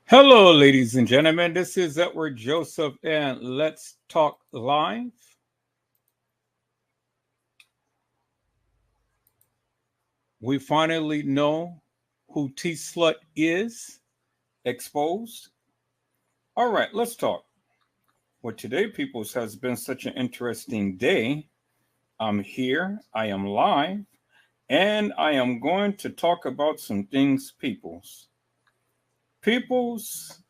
Hello, ladies and gentlemen. This is Edward Joseph, and let's talk live. We finally know who T-SLUT is exposed. All right, let's talk. Well, today, peoples, has been such an interesting day. I'm here, I am live, and I am going to talk about some things, peoples. Peoples,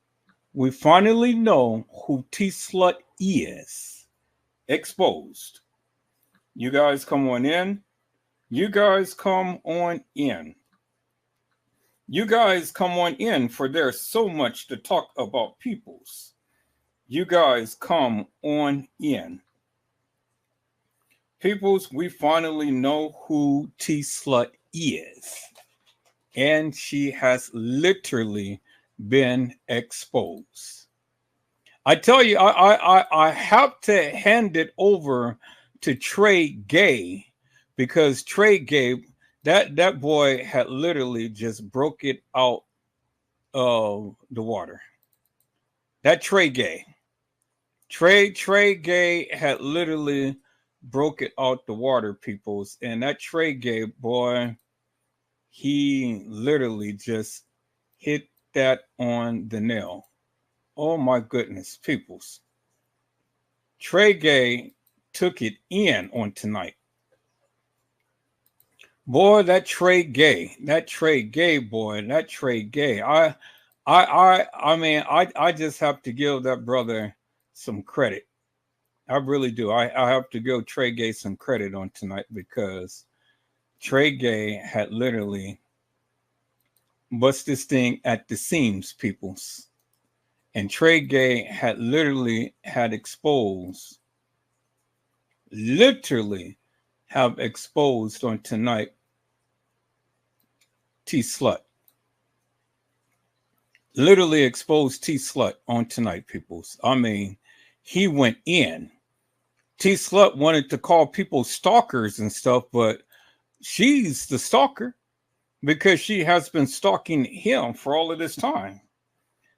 we finally know who T-SLUT is exposed. You guys come on in. You guys come on in. You guys come on in, for there's so much to talk about, peoples. You guys come on in. Peoples, we finally know who T-SLUT is. And she has literally been exposed. I tell you, I have to hand it over to Trey Gay, because Trey Gay, that boy had literally just broke it out of the water. That Trey Gay. Trey Gay had literally broke it out the water, peoples. And that Trey Gay boy, he literally just hit that on the nail. Oh my goodness, peoples. Trey Gay took it in on tonight. Boy, that Trey Gay boy, that Trey Gay. I just have to give that brother some credit. I really do. I have to give Trey Gay some credit on tonight, because Trey Gay had literally bust this thing at the seams, peoples. And Trey Gay had literally have exposed on tonight T-SLUT. Literally exposed T-SLUT on tonight, peoples. I mean, he went in. T-SLUT wanted to call people stalkers and stuff, but she's the stalker, because she has been stalking him for all of this time.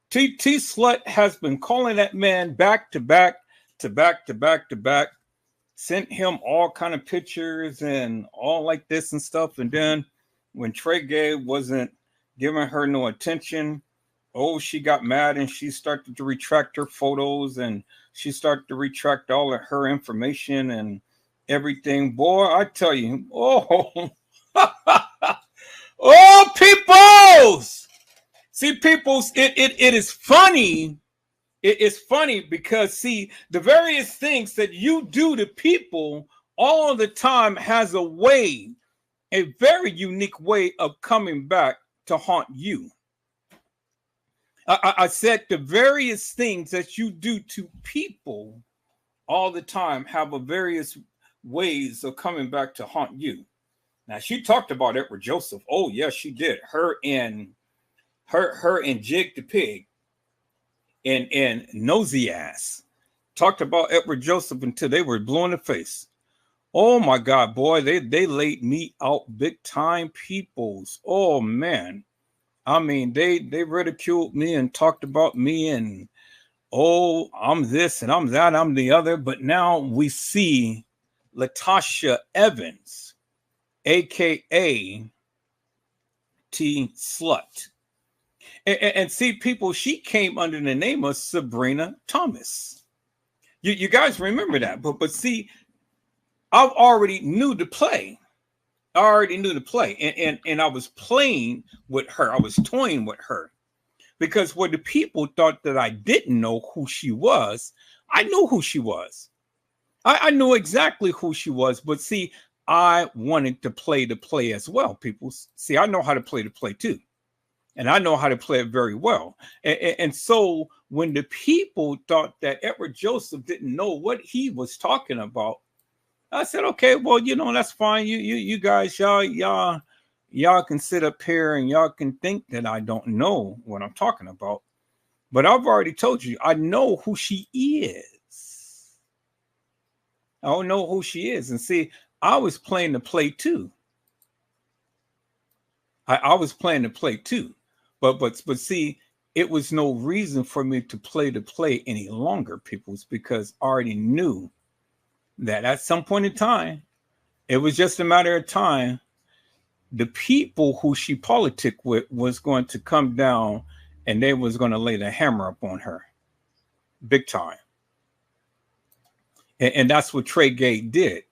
T-SLUT has been calling that man back to back, sent him all kind of pictures and all like this and stuff. And then when Trey Gay wasn't giving her no attention, she got mad and she started to retract her photos, and she started to retract all of her information and everything. Boy, I tell you, peoples! See, peoples, it is funny. It is funny because, see, the various things that you do to people all the time has a very unique way of coming back to haunt you. I said the various things that you do to people all the time have a various ways of coming back to haunt you. Now, she talked about Edward Joseph. Oh, yes, she did. Her and Jig the Pig and Nosy Ass talked about Edward Joseph until they were blue in the face. Oh my God, boy, they laid me out big time, peoples. Oh man. I mean, they ridiculed me and talked about me and, I'm this and I'm that, I'm the other. But now we see Latasha Evans, aka T-SLUT. And see, people, she came under the name of Sabrina Thomas. You guys remember that. But see, I already knew the play. And I was playing with her. I was toying with her. Because where the people thought that I didn't know who she was, I knew who she was. I knew exactly who she was. But see, I wanted to play the play as well, people. See, I know how to play the play too. And I know how to play it very well. And so when the people thought that Edward Joseph didn't know what he was talking about, I said, okay, well, that's fine. You guys, y'all can sit up here and y'all can think that I don't know what I'm talking about. But I've already told you, I know who she is. I don't know who she is. And see, I was playing the play too. I was playing the play too. But see, it was no reason for me to play the play any longer, peoples, because I already knew that at some point in time, it was just a matter of time. The people who she politic with was going to come down and they was going to lay the hammer up on her big time. And that's what Trey Gay did.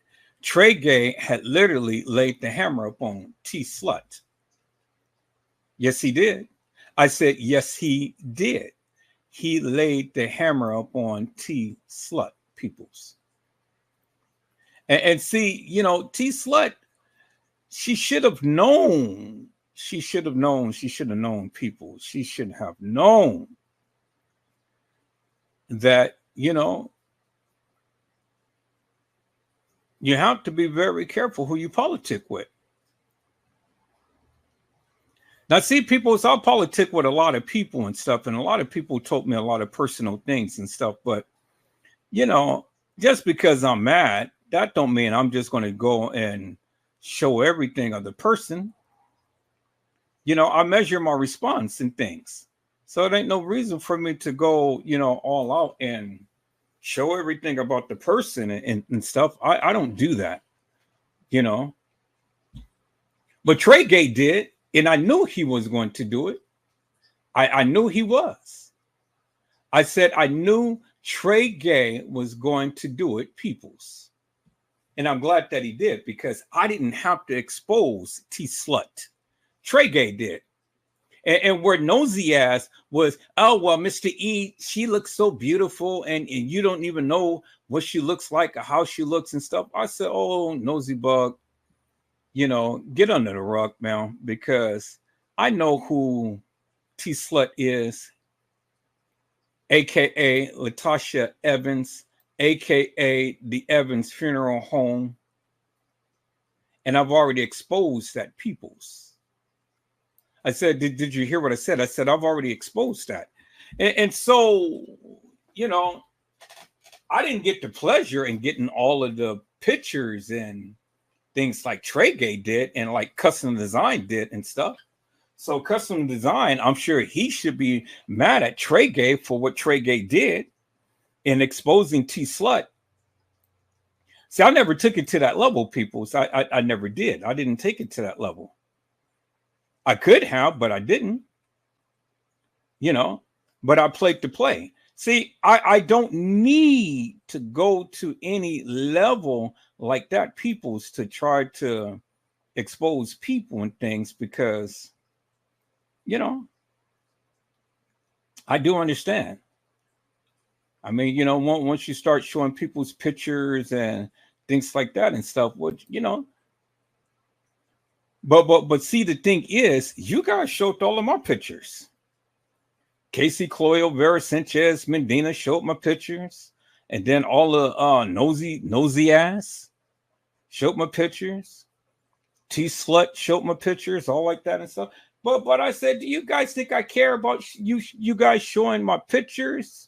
Trey Gay had literally laid the hammer up on T-SLUT. Yes, he did. I said, yes, he did. He laid the hammer up on T-SLUT peoples. And see, you know, T-SLUT, she should have known. She should have known. She should have known people. She should have known that, you know, you have to be very careful who you politic with. Now, see, people, I politic with a lot of people and stuff, and a lot of people told me a lot of personal things and stuff. But, you know, just because I'm mad, that don't mean I'm just going to go and show everything of the person. You know, I measure my response and things. So it ain't no reason for me to go, you know, all out and show everything about the person and stuff. I don't do that, you know. But Trey Gay did, and I knew he was going to do it. I knew he was. I said I knew Trey Gay was going to do it, peoples. And I'm glad that he did, because I didn't have to expose T-SLUT. Trey Gay did. And where nosy ass was, oh, well, Mr. E, she looks so beautiful, and you don't even know what she looks like or how she looks and stuff. I said, oh, nosy bug, you know, get under the rug, man, because I know who T-SLUT is, a.k.a. Latasha Evans, a.k.a. the Evans Funeral Home. And I've already exposed that, peoples. I said, did you hear what I said? I said, I've already exposed that. And so, you know, I didn't get the pleasure in getting all of the pictures and things like Trey Gay did and like Custom Design did and stuff. So Custom Design, I'm sure he should be mad at Trey Gay for what Trey Gay did in exposing T-SLUT. See, I never took it to that level, people. So I never did. I didn't take it to that level. I could have, but I didn't, you know, but I played the play. See, I don't need to go to any level like that, peoples, to try to expose people and things, because, you know, I do understand. I mean, you know, once you start showing people's pictures and things like that and stuff, which, you know, but see, the thing is, you guys showed all of my pictures. Casey Cloyo, Vera Sanchez, Medina showed my pictures, and then all the nosy ass showed my pictures. T-SLUT showed my pictures, all like that and stuff. But I said, do you guys think I care about you guys showing my pictures?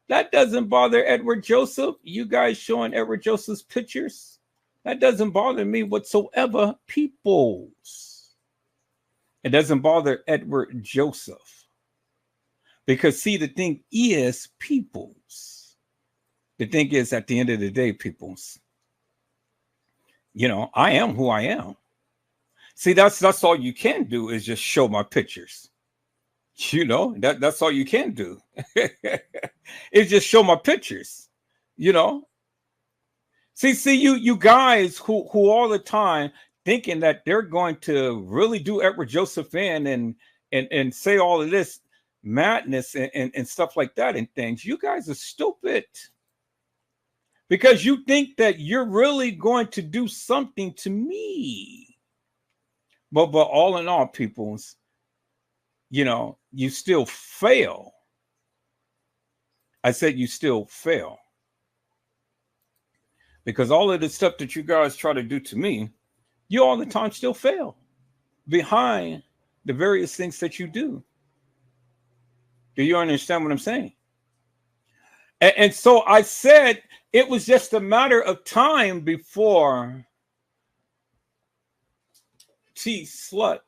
That doesn't bother Edward Joseph. You guys showing Edward Joseph's pictures? That doesn't bother me whatsoever, peoples. It doesn't bother Edward Joseph. Because, see, the thing is, peoples. The thing is, at the end of the day, peoples, you know, I am who I am. See, that's all you can do is just show my pictures. You know, that's all you can do. Is just show my pictures, you know. See, you guys who all the time thinking that they're going to really do Edward Joseph in and say all of this madness and stuff like that and things, you guys are stupid. Because you think that you're really going to do something to me. But all in all, peoples, you know, you still fail. I said you still fail. Because all of the stuff that you guys try to do to me, you all the time still fail behind the various things that you do. Do you understand what I'm saying? And so I said it was just a matter of time before T-SLUT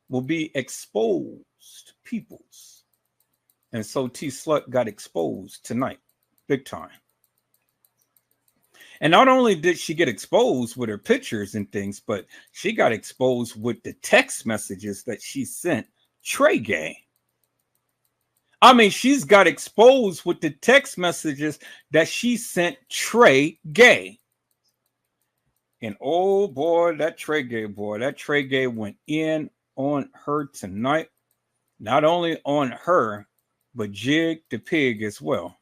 will be exposed, peoples. And so T-SLUT got exposed tonight, big time. And not only did she get exposed with her pictures and things, but she got exposed with the text messages that she sent Trey Gay. I mean, she's got exposed with the text messages that she sent Trey Gay. And oh boy, that Trey Gay went in on her tonight. Not only on her, but Jig the Pig as well.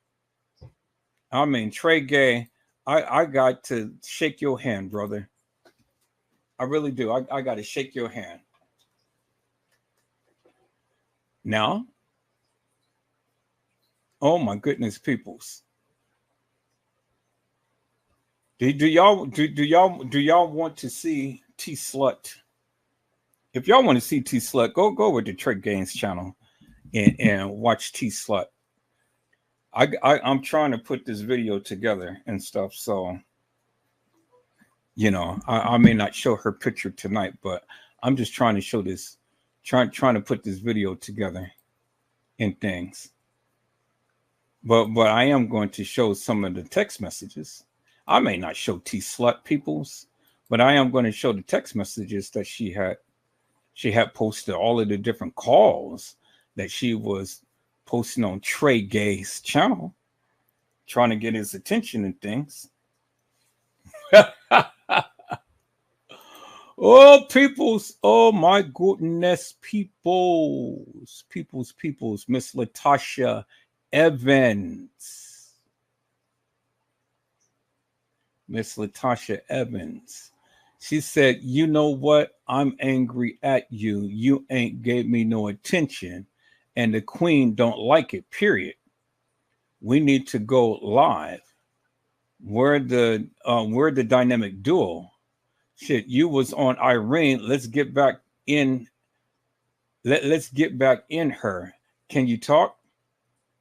I mean, Trey Gay, I got to shake your hand, brother. I really do. I got to shake your hand. Now, oh my goodness, peoples. Do y'all want to see T-SLUT? If y'all want to see T-SLUT, go over to Trey Gaines channel and watch T-SLUT. I'm trying to put this video together and stuff, so you know I may not show her picture tonight, but I'm just trying to show this, trying to put this video together and things. But I am going to show some of the text messages. I may not show T-SLUT peoples, but I am going to show the text messages that she had posted, all of the different calls that she was posting on Trey Gay's channel, trying to get his attention and things. Oh, peoples. Oh, my goodness, peoples. Miss Latasha Evans. Miss Latasha Evans. She said, you know what? I'm angry at you. You ain't gave me no attention. And the queen don't like it, period. We need to go live. We're the dynamic duo. Shit, you was on Irene. Let's get back in. Let's get back in her. Can you talk?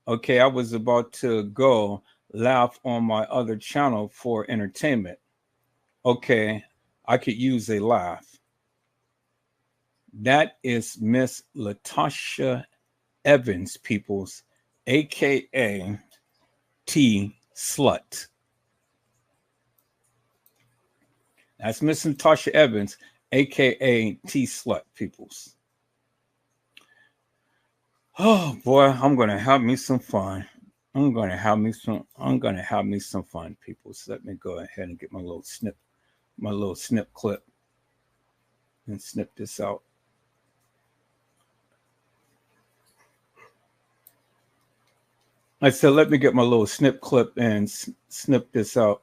Okay, I was about to go laugh on my other channel for entertainment. Okay, I could use a laugh. That is Miss Latasha Evans, peoples, aka T-SLUT. That's Miss Latasha Evans, aka T-SLUT, peoples. Oh boy, I'm gonna have me some fun. I'm gonna have me some fun, people. So let me go ahead and get my little snip clip and snip this out. I said, let me get my little snip clip and snip this out.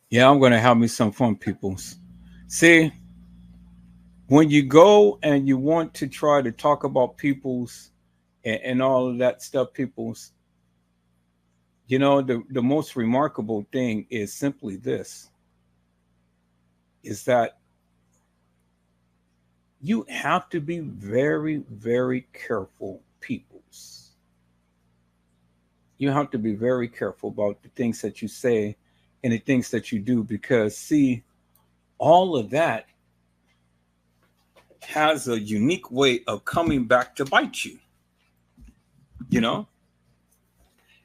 Yeah, I'm going to have me some fun, peoples. See, when you go and you want to try to talk about peoples and all of that stuff, peoples, you know, the most remarkable thing is simply this, is that you have to be very, very careful, peoples. You have to be very careful about the things that you say and the things that you do, because see, all of that has a unique way of coming back to bite you, you know?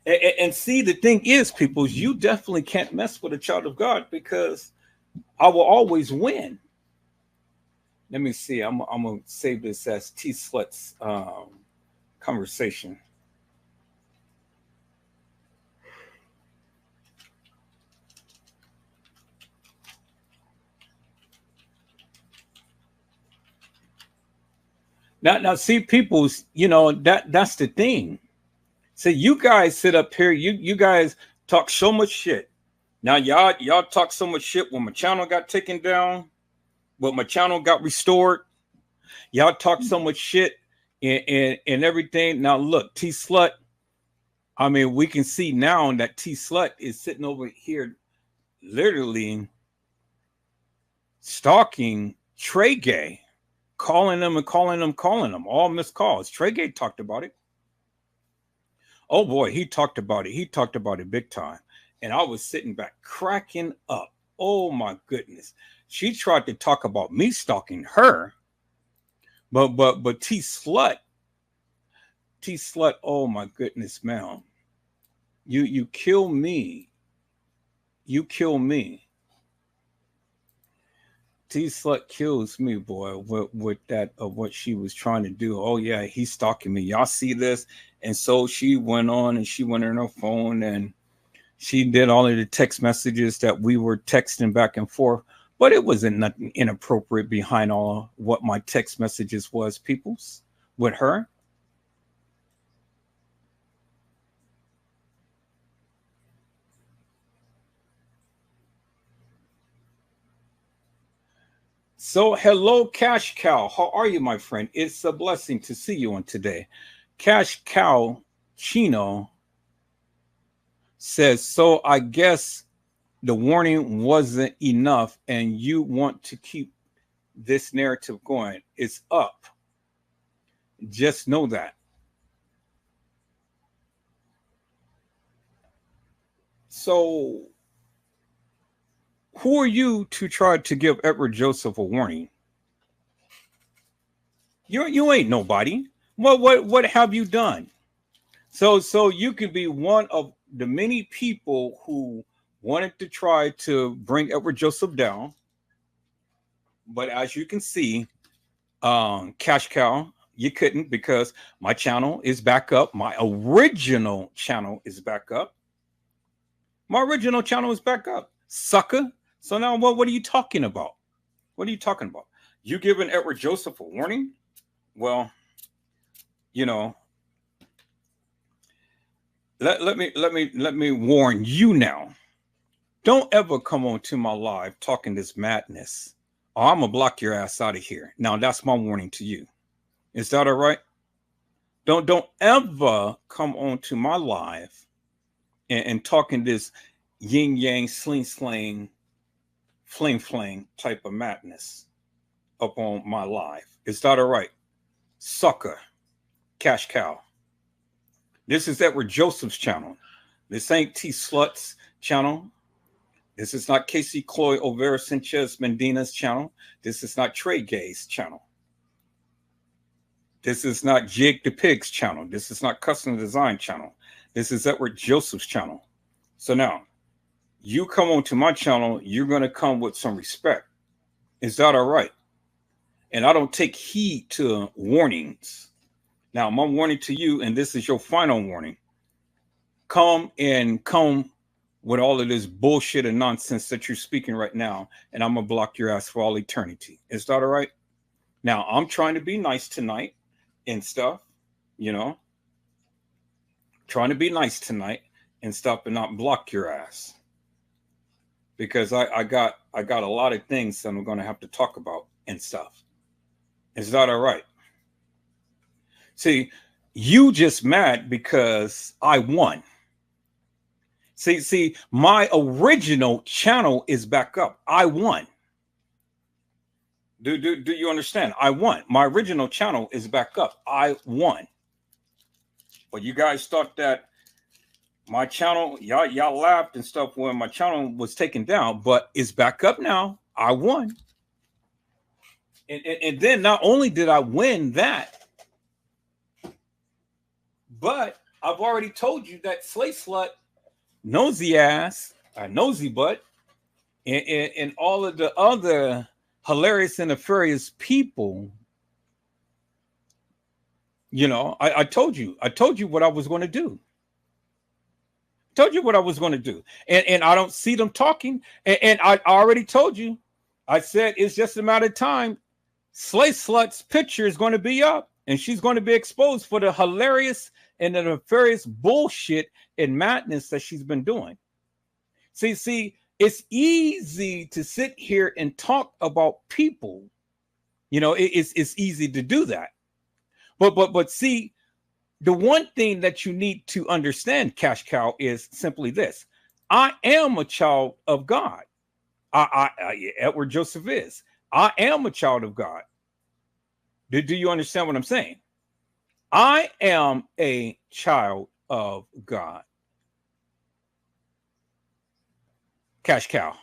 And see, the thing is, peoples, you definitely can't mess with a child of God, because I will always win. Let me see. I'm going to save this as T-SLUT's conversation. Now, see, peoples, you know, that's the thing. So you guys sit up here, you guys talk so much shit. Now, y'all talk so much shit when my channel got taken down, but my channel got restored. Y'all talk so much shit and everything. Now, look, T-SLUT, I mean, we can see now that T-SLUT is sitting over here literally stalking Trey Gay, calling them, all missed calls. Trey Gay talked about it. Oh boy, he talked about it. He talked about it big time. And I was sitting back cracking up. Oh my goodness. She tried to talk about me stalking her. But T-SLUT, oh my goodness, man. You kill me. You kill me. T-SLUT kills me, boy, with that of what she was trying to do. Oh yeah, he's stalking me. Y'all see this? And so she went on and she went on her phone and she did all of the text messages that we were texting back and forth. But it wasn't nothing inappropriate behind all what my text messages was, peoples, with her. So, hello, Cash Cow. How are you, my friend? It's a blessing to see you on today. Cash Cow Chino says, so I guess the warning wasn't enough and you want to keep this narrative going. It's up. Just know that. So, who are you to try to give Edward Joseph a warning? You ain't nobody. What have you done? So you could be one of the many people who wanted to try to bring Edward Joseph down, but as you can see, Cash Cow, you couldn't because my channel is back up. My original channel is back up. My original channel is back up, sucker. So now what are you talking about? What are you talking about? You giving Edward Joseph a warning? Well, you know, let me warn you now. Don't ever come on to my live talking this madness, or I'm gonna block your ass out of here. Now that's my warning to you. Is that all right? Don't ever come on to my live and talking this yin yang sling slang fling fling type of madness up on my live. Is that all right? Sucker, Cash Cow. This is Edward Joseph's channel. This ain't T-SLUT's channel. This is not Casey Cloy Overa Sanchez Medina's channel. This is not Trey Gay's channel. This is not Jig the Pig's channel. This is not Custom Design channel. This is Edward Joseph's channel. So now, you come onto my channel, you're going to come with some respect. Is that all right? And I don't take heed to warnings. Now, my warning to you, and this is your final warning. Come with all of this bullshit and nonsense that you're speaking right now, and I'm going to block your ass for all eternity. Is that all right? Now, I'm trying to be nice tonight and stuff, you know, trying to be nice tonight and stuff and not block your ass. Because I got a lot of things that I'm going to have to talk about and stuff. Is that all right? See, you just mad because I won. See, my original channel is back up. I won. Do you understand? I won. My original channel is back up. I won. But you guys thought that my channel, y'all laughed and stuff when my channel was taken down, but it's back up now. I won. And then not only did I win that, but I've already told you that SLUT, nosy ass, nosy butt, and all of the other hilarious and nefarious people, you know, I told you what I was going to do. Told you what I was going to do. And I don't see them talking. And I already told you, I said it's just a matter of time. SLUT's picture is going to be up and she's going to be exposed for the hilarious and the nefarious bullshit and madness that she's been doing. See, it's easy to sit here and talk about people. You know, it's easy to do that. But see, the one thing that you need to understand, Cash Cow, is simply this. I am a child of God. Edward Joseph is. I am a child of God. Do you understand what I'm saying? I am a child of God. Cash Cow.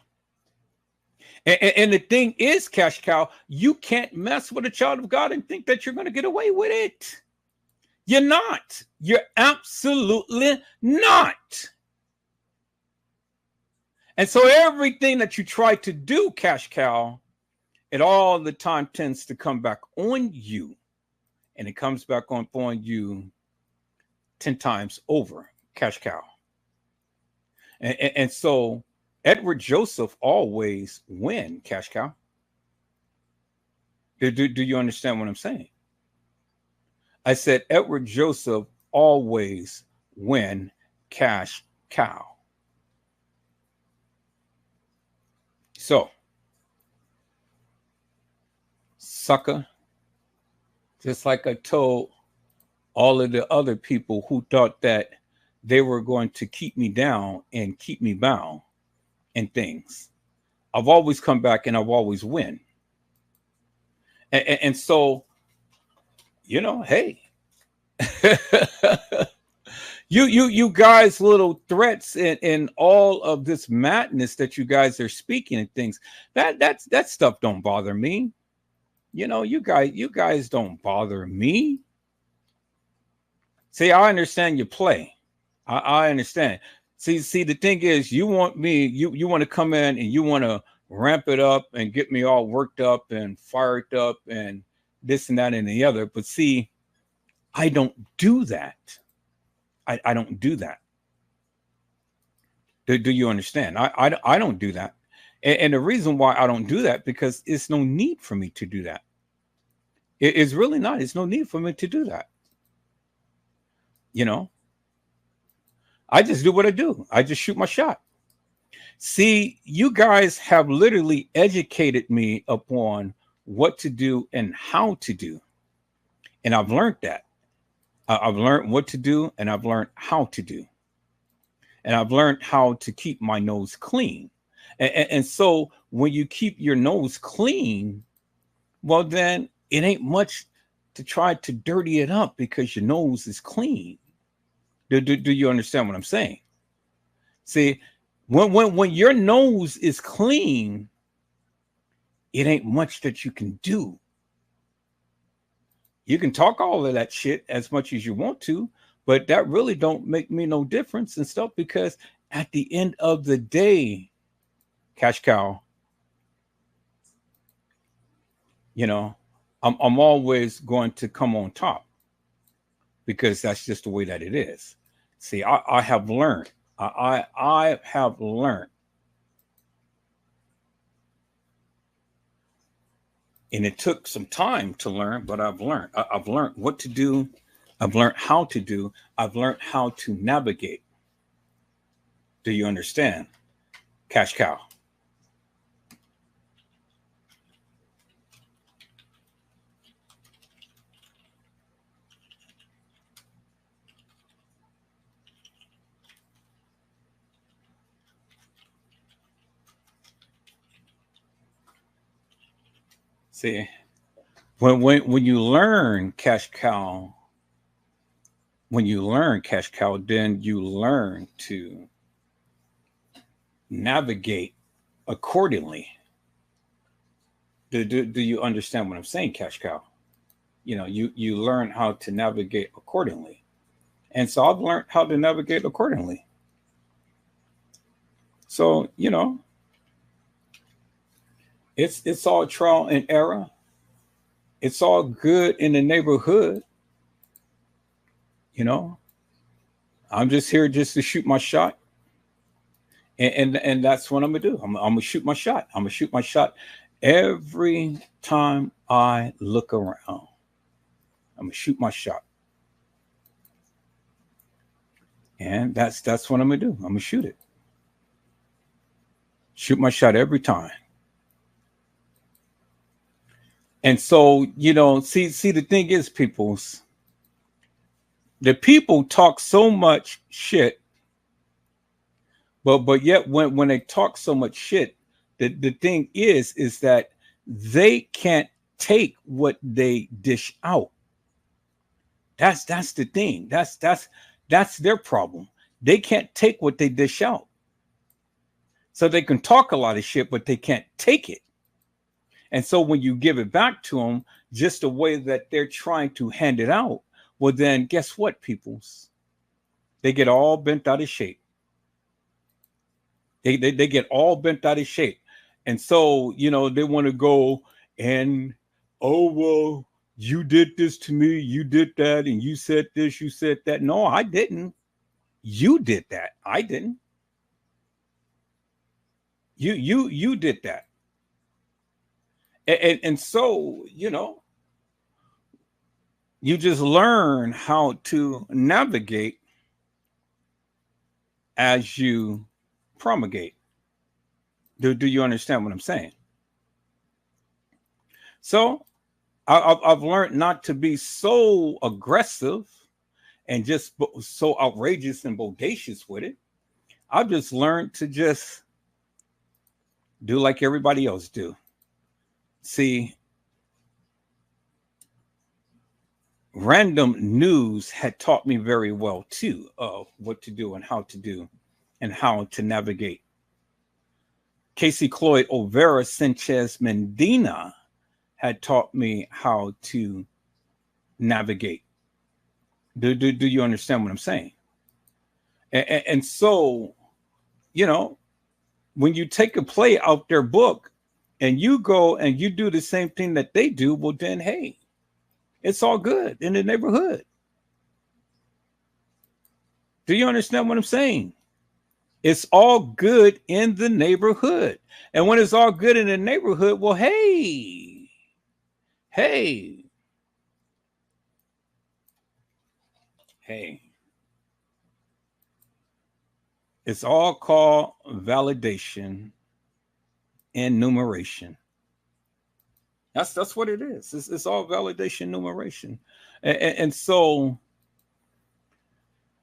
And the thing is, Cash Cow, you can't mess with a child of God and think that you're going to get away with it. You're not. You're absolutely not. And so everything that you try to do, Cash Cow, it all the time tends to come back on you. And it comes back on you 10 times over, Cash Cow. And so Edward Joseph always win, Cash Cow. Do you understand what I'm saying? I said Edward Joseph always win, Cash Cow. So, sucker, just like I told all of the other people who thought that they were going to keep me down and keep me bound and things, I've always come back and I've always win. And so, you know, hey, you guys little threats and all of this madness that you guys are speaking and things, that stuff don't bother me. You know, you guys don't bother me. See, I understand you play. I understand. See, the thing is, you want me, you want to come in and you want to ramp it up and get me all worked up and fired up and this and that and the other. But see, I don't do that. I don't do that. Do you understand? I don't do that. And the reason why I don't do that, because it's no need for me to do that. It's really not. It's no need for me to do that. You know, I just do what I do. I just shoot my shot. See, you guys have literally educated me upon what to do and how to do. And I've learned that. I've learned what to do and I've learned how to do. And I've learned how to keep my nose clean. And so when you keep your nose clean, well, then it ain't much to try to dirty it up because your nose is clean. Do you understand what I'm saying? See, when your nose is clean, it ain't much that you can do. You can talk all of that shit as much as you want to, but that really don't make me no difference and stuff, because at the end of the day, Cash Cow, you know, I'm always going to come on top, because that's just the way that it is. See, I have learned. I have learned. And it took some time to learn, but I've learned. I've learned what to do. I've learned how to do. I've learned how to navigate. Do you understand? Cash Cow. See, when you learn Cash Cow, then you learn to navigate accordingly. Do you understand what I'm saying, Cash Cow? You know, you learn how to navigate accordingly. And so I've learned how to navigate accordingly. So, you know, it's all trial and error. It's all good in the neighborhood. You know, I'm just here just to shoot my shot. And that's what I'm gonna do. I'm gonna shoot my shot. I'm gonna shoot my shot every time I look around. I'm gonna shoot my shot. And that's what I'm gonna do. I'm gonna shoot it. Shoot my shot every time. And so, you know, see, the thing is, the people talk so much shit, but yet when they talk so much shit, the thing is that they can't take what they dish out. That's the thing. That's their problem. They can't take what they dish out. So they can talk a lot of shit, but they can't take it. And so when you give it back to them, just the way that they're trying to hand it out, well, then guess what, peoples? They get all bent out of shape. They get all bent out of shape. And so, you know, they want to go and, oh, well, you did this to me, you did that, and you said this, you said that. No, I didn't. You did that. I didn't. You did that. And so, you know, you just learn how to navigate as you promulgate. Do you understand what I'm saying? So I've learned not to be so aggressive and just so outrageous and bodacious with it. I've just learned to just do like everybody else do. See, random news had taught me very well too of what to do and how to navigate. Casey Cloyd Overa Sanchez Medina had taught me how to navigate. Do you understand what I'm saying? And so, you know, when you take a play out their book and you go and you do the same thing that they do, well, then, hey, it's all good in the neighborhood. Do you understand what I'm saying? It's all good in the neighborhood. And when it's all good in the neighborhood, well, hey, it's all called validation and numeration. That's what it is. It's all validation, numeration. And so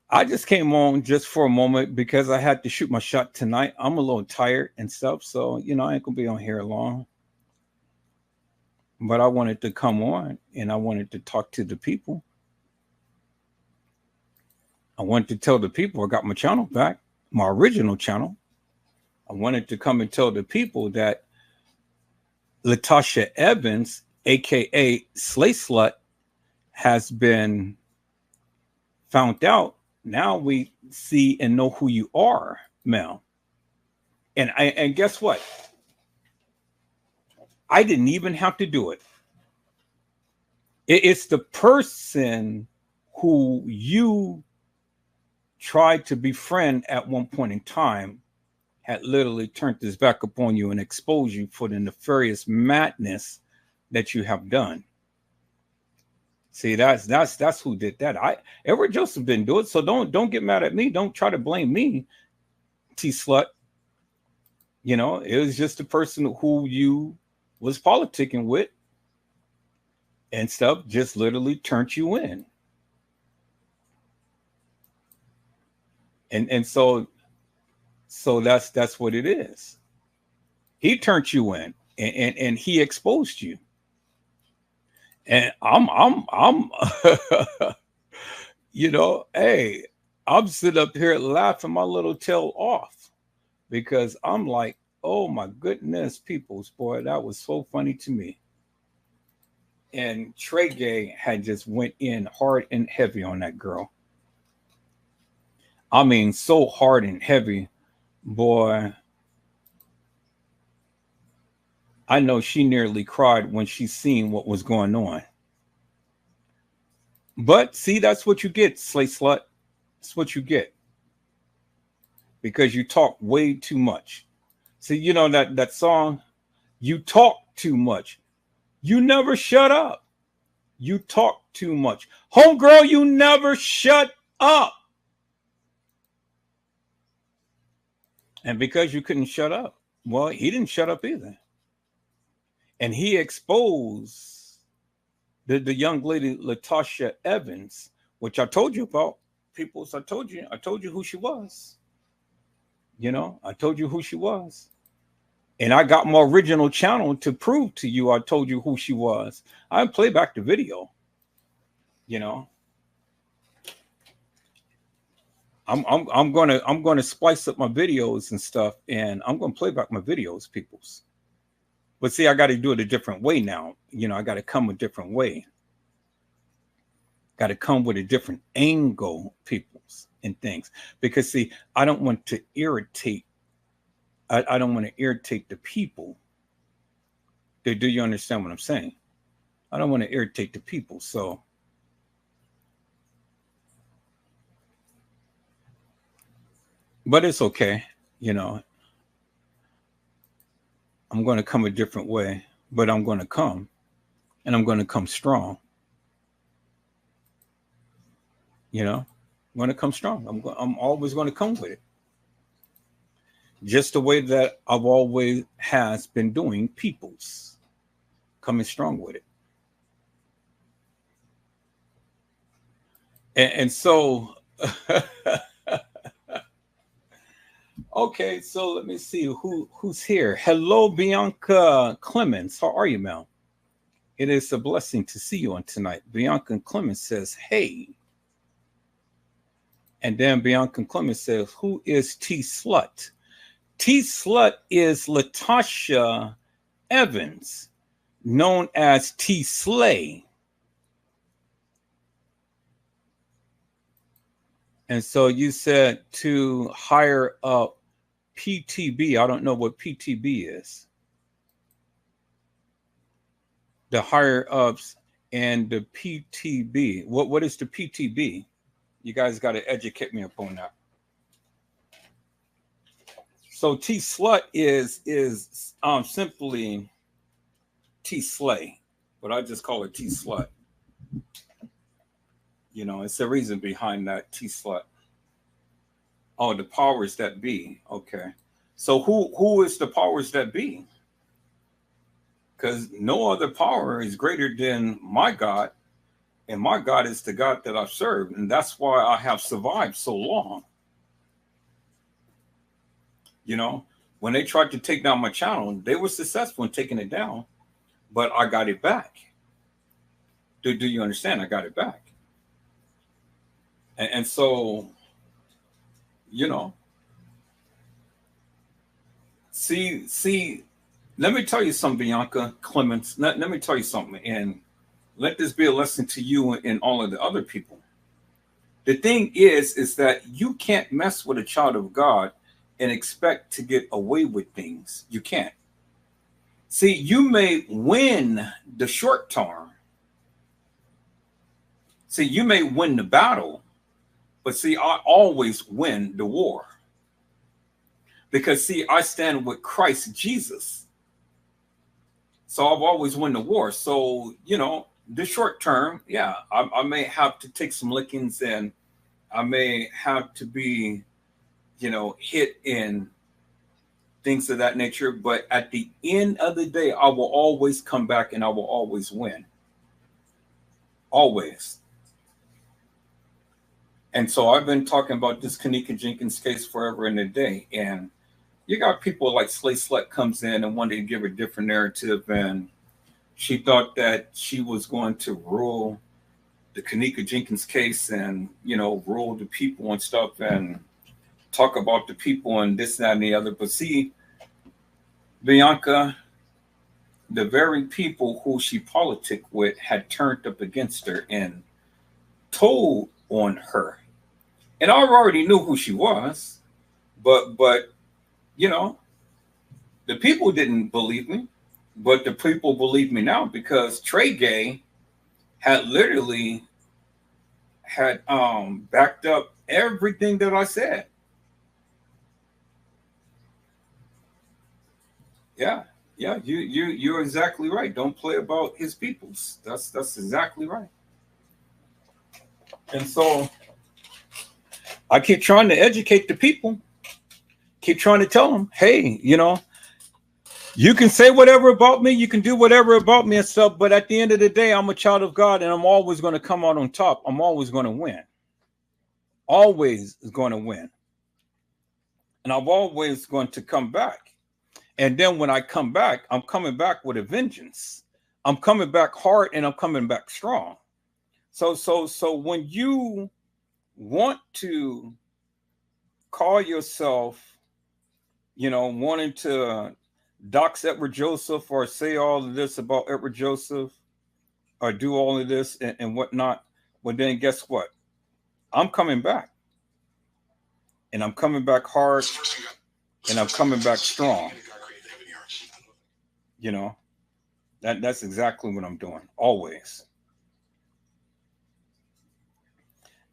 I just came on just for a moment because I had to shoot my shot tonight. I'm a little tired and stuff. So, you know, I ain't going to be on here long. But I wanted to come on and I wanted to talk to the people. I wanted to tell the people I got my channel back, my original channel. I wanted to come and tell the people that Latasha Evans, aka T-SLUT, has been found out. Now we see and know who you are, Mel. And guess what? I didn't even have to do it. It's the person who you tried to befriend at one point in time had literally turned his back upon you and exposed you for the nefarious madness that you have done. See, that's who did that. Edward Joseph didn't do it, so don't get mad at me. Don't try to blame me, T-SLUT. You know, it was just the person who you was politicking with and stuff just literally turned you in. And so that's what it is. He turned you in and he exposed you. And I'm you know, hey, I'm sitting up here laughing my little tail off because I'm like, oh my goodness, peoples, boy, that was so funny to me. And Trey Gay had just went in hard and heavy on that girl. I mean, so hard and heavy, boy. I know she nearly cried when she seen what was going on. But see, that's what you get, T-SLUT. That's what you get. Because you talk way too much. See, you know that song, you talk too much. You never shut up. You talk too much. Homegirl, you never shut up. And because you couldn't shut up, well, he didn't shut up either. And he exposed the young lady, Latasha Evans, which I told you about. People, so I told you who she was. You know, I told you who she was. And I got my original channel to prove to you I told you who she was. I play back the video. You know, I'm gonna splice up my videos and stuff, and I'm gonna play back my videos, peoples. But see, I got to do it a different way now. I got to come a different way. Got to come with a different angle, peoples, and things. Because see, I don't want to irritate. I don't want to irritate the people. Do you understand what I'm saying? I don't want to irritate the people. So, but it's okay. I'm going to come a different way, but I'm going to come, and I'm going to come strong. I'm going to come strong. I'm always going to come with it. Just the way that I've always has been doing, peoples, coming strong with it. And so, okay, so let me see who's here. Hello, Bianca Clemens. How are you, Mel? It is a blessing to see you on tonight. Bianca Clemens says, hey. And then Bianca Clemens says, who is T-SLUT? T-SLUT is Latasha Evans, known as T-SLAY. And so you said to hire up PTB. I don't know what PTB is. The higher ups and the PTB. What is the PTB? You guys got to educate me upon that. So T-SLUT is simply T-SLAY, but I just call it T-SLUT. It's the reason behind that T-SLUT. Oh, the powers that be. Okay. So who is the powers that be? Because no other power is greater than my God. And my God is the God that I've served. And that's why I have survived so long. When they tried to take down my channel, they were successful in taking it down. But I got it back. Do you understand? I got it back. And so, see, let me tell you something, Bianca Clemens. Let me tell you something, and let this be a lesson to you and all of the other people. The thing is that you can't mess with a child of God and expect to get away with things. You can't. See, you may win the short term. See, you may win the battle, but see, I always win the war. Because see, I stand with Christ Jesus. So I've always won the war. So, the short term, yeah, I may have to take some lickings, and I may have to be, hit in things of that nature. But at the end of the day, I will always come back, and I will always win. Always. And so I've been talking about this Kenneka Jenkins case forever and a day. And you got people like Slay Slut comes in and wanted to give a different narrative, and she thought that she was going to rule the Kenneka Jenkins case and, rule the people and stuff and talk about the people and this, that, and the other. But see, Bianca, the very people who she politic with had turned up against her and told on her. And I already knew who she was, but the people didn't believe me. But the people believe me now because Trey Gay had literally backed up everything that I said. Yeah, you're exactly right. Don't play about his peoples. That's exactly right. And so I keep trying to educate the people. Keep trying to tell them, hey, you can say whatever about me, you can do whatever about me and stuff, but at the end of the day, I'm a child of God, and I'm always going to come out on top. I'm always going to win. Always going to win. And I'm always going to come back. And then when I come back, I'm coming back with a vengeance. I'm coming back hard, and I'm coming back strong. So when you want to call yourself, wanting to dox Edward Joseph or say all of this about Edward Joseph or do all of this and whatnot, well, then guess what? I'm coming back. And I'm coming back hard. And I'm coming back strong. That's exactly what I'm doing. Always.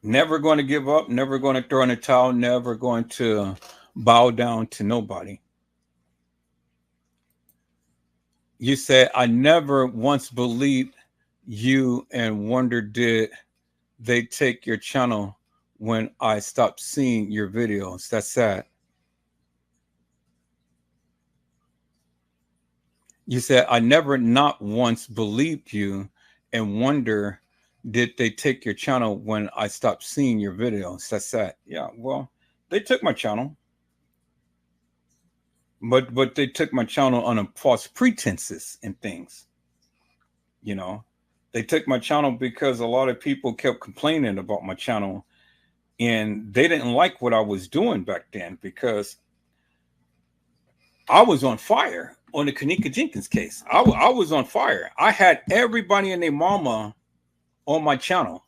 Never going to give up. Never going to throw in a towel. Never going to bow down to nobody. You said, I never once believed you and wondered did they take your channel when I stopped seeing your videos. That's sad. You said, I never not once believed you and wonder did they take your channel when I stopped seeing your videos. That's sad. Yeah, well, they took my channel. But they took my channel on a false pretenses and things. They took my channel because a lot of people kept complaining about my channel and they didn't like what I was doing back then because I was on fire on the Kanika Jenkins case. I was on fire. I had everybody and their mama on my channel.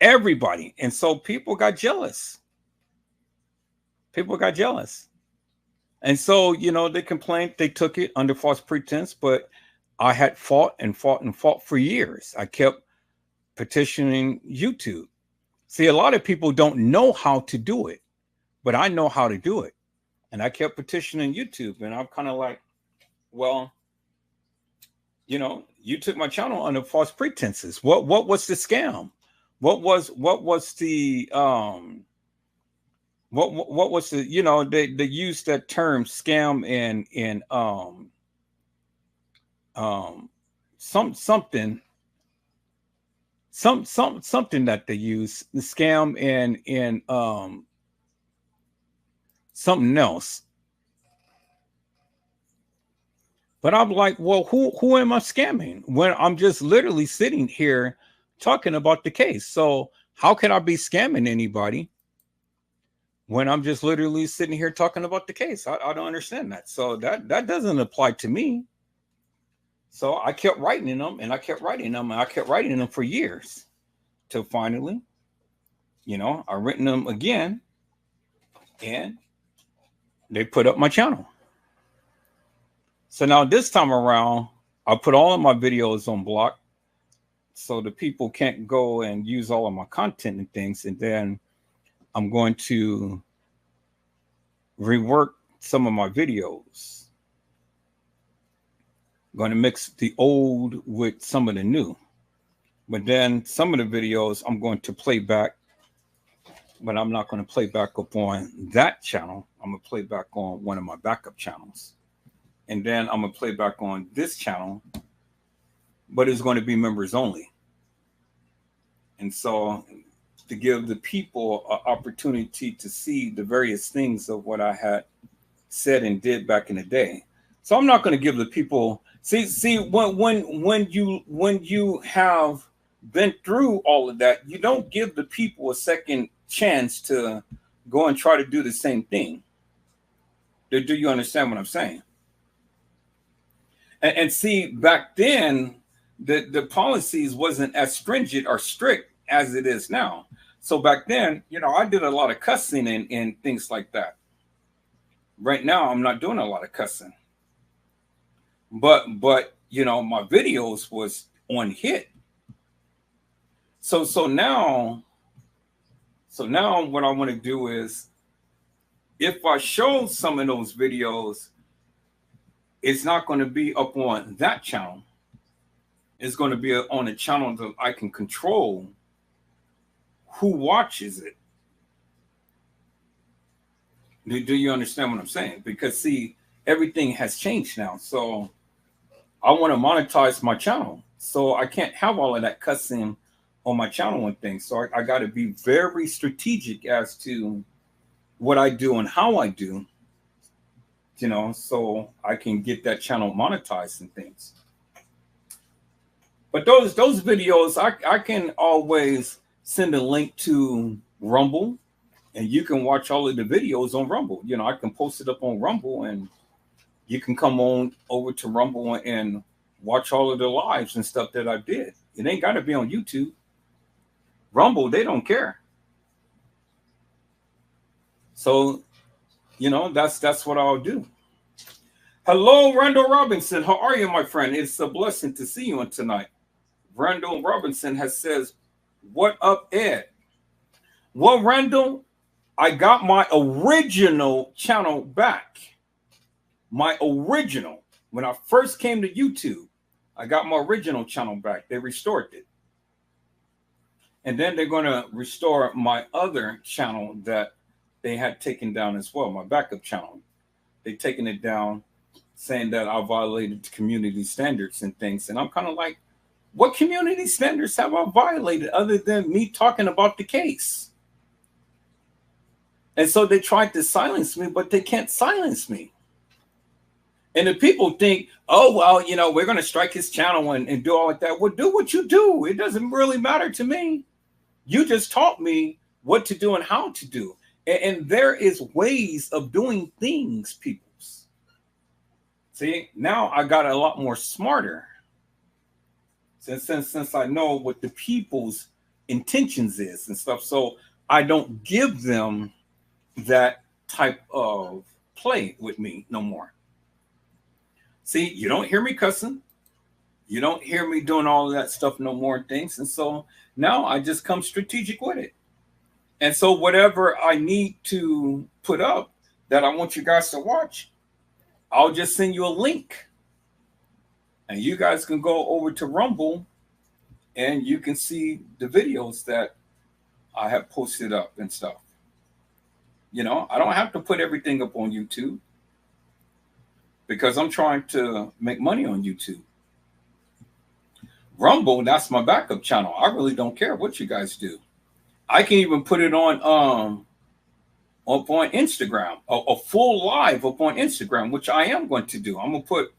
Everybody. And so people got jealous. And so, they complained, they took it under false pretense, but I had fought for years. I kept petitioning YouTube. See, a lot of people don't know how to do it, but I know how to do it. And I kept petitioning YouTube, and I'm kind of like, well, you took my channel under false pretenses. What was the scam? What was the what was the they used that term scam and something that they use, the scam and something else. But I'm like, well, who am I scamming when I'm just literally sitting here talking about the case? So how can I be scamming anybody when I'm just literally sitting here talking about the case? I don't understand that. So that doesn't apply to me. So I kept writing them and I kept writing them and I kept writing them for years till finally, I written them again and they put up my channel. So now this time around, I put all of my videos on block so the people can't go and use all of my content and things. And then I'm going to rework some of my videos. I'm going to mix the old with some of the new. But then some of the videos I'm going to play back, but I'm not going to play back up on that channel. I'm going to play back on one of my backup channels. And then I'm going to play back on this channel, but it's going to be members only. And so to give the people an opportunity to see the various things of what I had said and did back in the day. So I'm not going to give the people, see when you have been through all of that, you don't give the people a second chance to go and try to do the same thing. Do you understand what I'm saying? And see, back then, the policies wasn't as stringent or strict as it is now. So back then, I did a lot of cussing and things like that. Right now, I'm not doing a lot of cussing. But my videos was on hit. So now what I want to do is, if I show some of those videos, it's not going to be up on that channel. It's going to be on a channel that I can control who watches it. Do you understand what I'm saying? Because see, everything has changed now. So I want to monetize my channel. So I can't have all of that cussing on my channel and things. So I got to be very strategic as to what I do and how I do. So I can get that channel monetized and things. But those videos, I can always send a link to Rumble and you can watch all of the videos on Rumble. You know, I can post it up on Rumble, and you can come on over to Rumble and watch all of the lives and stuff that I did. It ain't got to be on YouTube. Rumble, they don't care. So, you know, that's what I'll do. Hello, Randall Robinson. How are you, my friend? It's a blessing to see you on tonight. Randall Robinson has says, "What up, Ed?" Well, Randall, I got my original channel back. My original. When I first came to YouTube, I got my original channel back. They restored it. And then they're going to restore my other channel that they had taken down as well, my backup channel. They've taken it down, saying that I violated community standards and things. And I'm kind of like, what community standards have I violated other than me talking about the case? And so they tried to silence me, but they can't silence me. And the people think, oh, well, you know, we're going to strike his channel and do all like that. Well, do what you do. It doesn't really matter to me. You just taught me what to do and how to do. And there is ways of doing things, peoples. See, now I got a lot more smarter. Since I know what the people's intentions is and stuff. So I don't give them that type of play with me no more. See, you don't hear me cussing. You don't hear me doing all of that stuff no more things. And so now I just come strategic with it. And so whatever I need to put up that I want you guys to watch, I'll just send you a link. And you guys can go over to Rumble and you can see the videos that I have posted up and stuff. You know, I don't have to put everything up on YouTube because I'm trying to make money on YouTube. Rumble, that's my backup channel. I really don't care what you guys do. I can even put it on up on Instagram, a full live up on Instagram, which I am going to do. I'm gonna put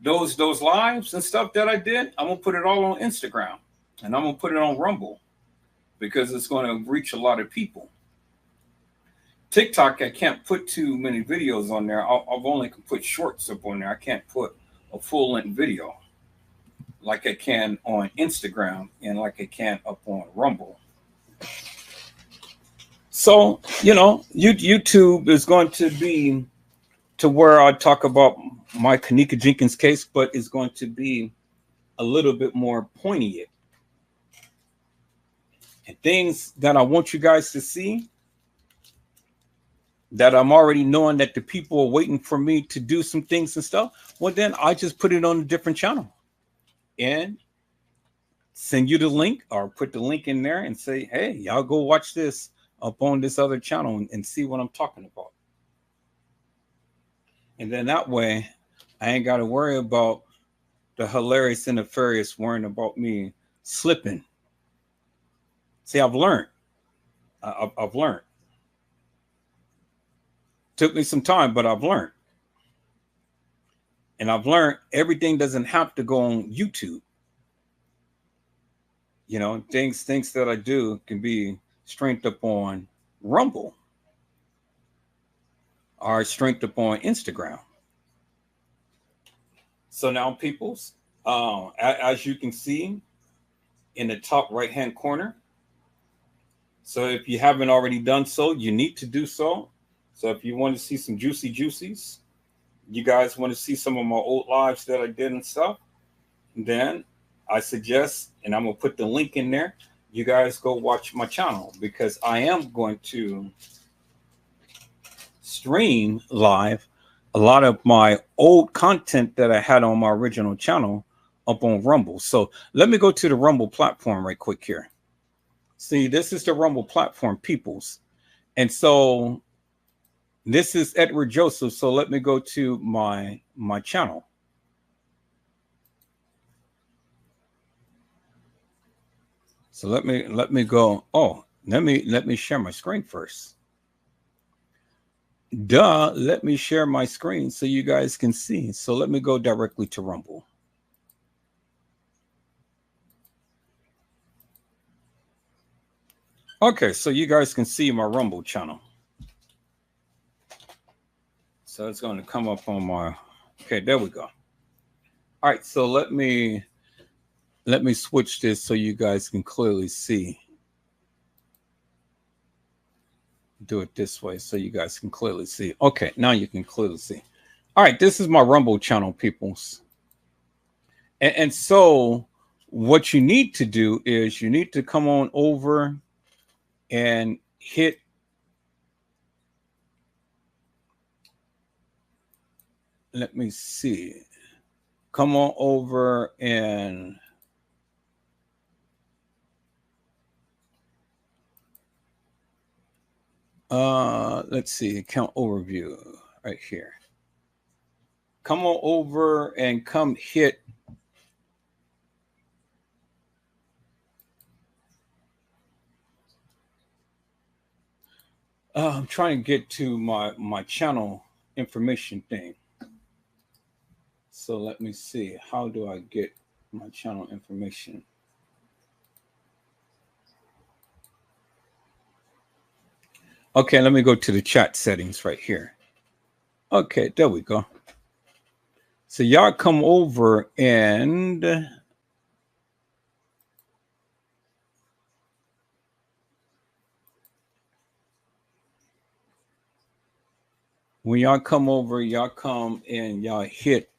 those lives and stuff that I did. I'm gonna put it all on Instagram, and I'm gonna put it on Rumble because it's going to reach a lot of people. TikTok, I can't put too many videos on there. I've only can put shorts up on there. I can't put a full-length video like I can on Instagram and like I can up on Rumble. So, you know, YouTube is going to be to where I talk about my Kanika Jenkins case, but it's going to be a little bit more poignant. And things that I want you guys to see that I'm already knowing that the people are waiting for me to do some things and stuff. Well, then I just put it on a different channel and send you the link or put the link in there and say, hey, y'all go watch this up on this other channel and see what I'm talking about. And then that way I ain't got to worry about the hilarious and nefarious worrying about me slipping. See, I've learned. I've learned. Took me some time, but I've learned. And I've learned everything doesn't have to go on YouTube. You know, things that I do can be strength up on Rumble or strength up on Instagram. So now, peoples, as you can see in the top right-hand corner. So if you haven't already done so, you need to do so. So if you want to see some juicy juicies, you guys want to see some of my old lives that I did and stuff, then I suggest, and I'm going to put the link in there, you guys go watch my channel because I am going to stream live a lot of my old content that I had on my original channel up on Rumble. So let me go to the Rumble platform right quick here. See, this is the Rumble platform, peoples. And so this is Edward Joseph. So let me go to my channel. So let me go. Oh, let me share my screen first. Duh, let me share my screen so you guys can see. So let me go directly to Rumble. Okay, so you guys can see my Rumble channel. So it's going to come up on my, okay, there we go. All right, so let me switch this so you guys can clearly see. Do it this way so you guys can clearly see. Okay, now you can clearly see. All right, this is my Rumble channel, peoples. And so what you need to do is you need to come on over and hit let me see. Come on over and let's see, account overview right here. Come on over and come hit I'm trying to get to my channel information thing. So let me see, how do I get my channel information? Okay, let me go to the chat settings right here. Okay, there we go. So y'all come over and when y'all come over, y'all come and y'all hit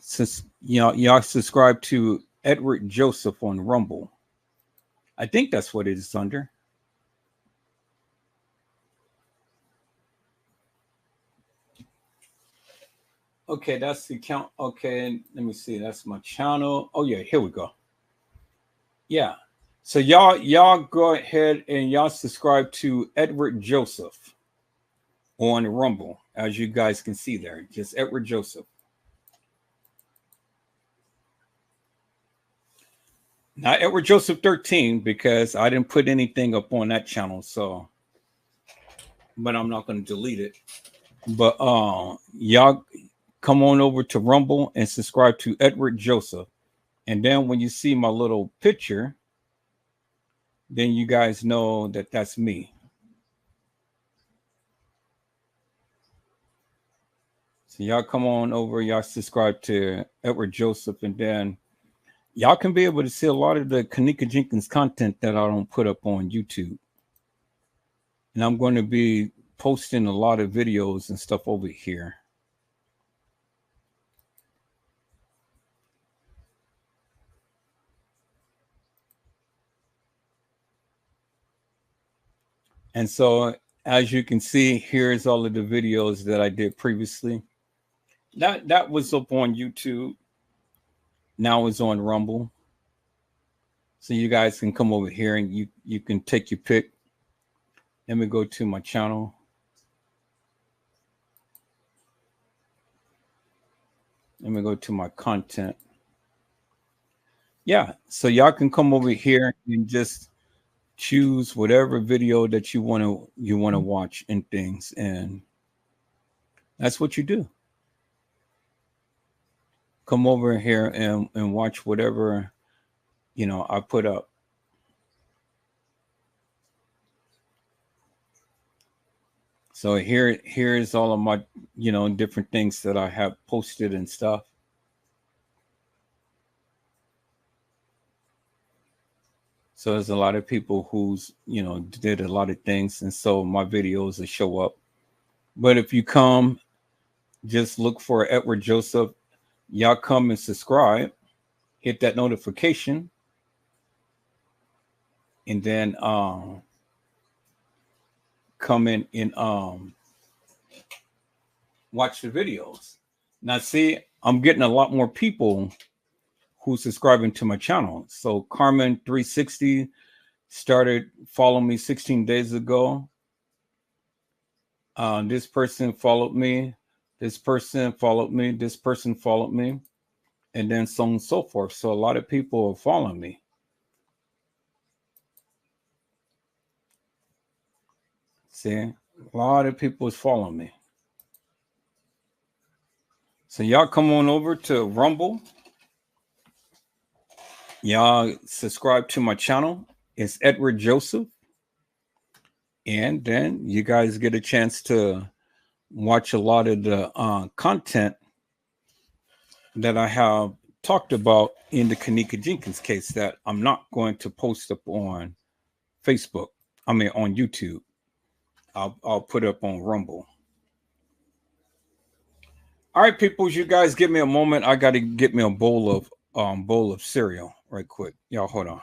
since y'all subscribe to Edward Joseph on Rumble. I think that's what it is under. Okay, that's the account. Okay, let me see. That's my channel. Oh yeah, here we go. Yeah. So y'all go ahead and y'all subscribe to Edward Joseph on Rumble, as you guys can see there. Just Edward Joseph. Not Edward Joseph 13, because I didn't put anything up on that channel, so but I'm not going to delete it. But y'all come on over to Rumble and subscribe to Edward Joseph. And then when you see my little picture, then you guys know that that's me. So y'all come on over, y'all subscribe to Edward Joseph, and then y'all can be able to see a lot of the Kanika Jenkins content that I don't put up on YouTube. And I'm going to be posting a lot of videos and stuff over here. And so, as you can see, here's all of the videos that I did previously. That was up on YouTube. Now it's on Rumble. So you guys can come over here and you can take your pick. Let me go to my channel. Let me go to my content. Yeah, so y'all can come over here and just choose whatever video that you want to watch and things, and that's what you do. Come over here and watch whatever I put up. So here's all of my different things that I have posted and stuff. So there's a lot of people who's did a lot of things, and so my videos will show up. But if you come, just look for Edward Joseph. Y'all come and subscribe, hit that notification, and then come in and watch the videos. Now see, I'm getting a lot more people who's subscribing to my channel. So Carmen 360 started following me 16 days ago. This person followed me. This person followed me. This person followed me. And then so on and so forth. So a lot of people are following me. See, a lot of people is following me. So y'all come on over to Rumble. Y'all subscribe to my channel. It's Edward Joseph. And then you guys get a chance to watch a lot of the content that I have talked about in the Kanika Jenkins case that I'm not going to post up on Facebook. I mean, on YouTube. I'll put up on Rumble. All right, people, you guys give me a moment. I got to get me a bowl of cereal right quick. Y'all hold on.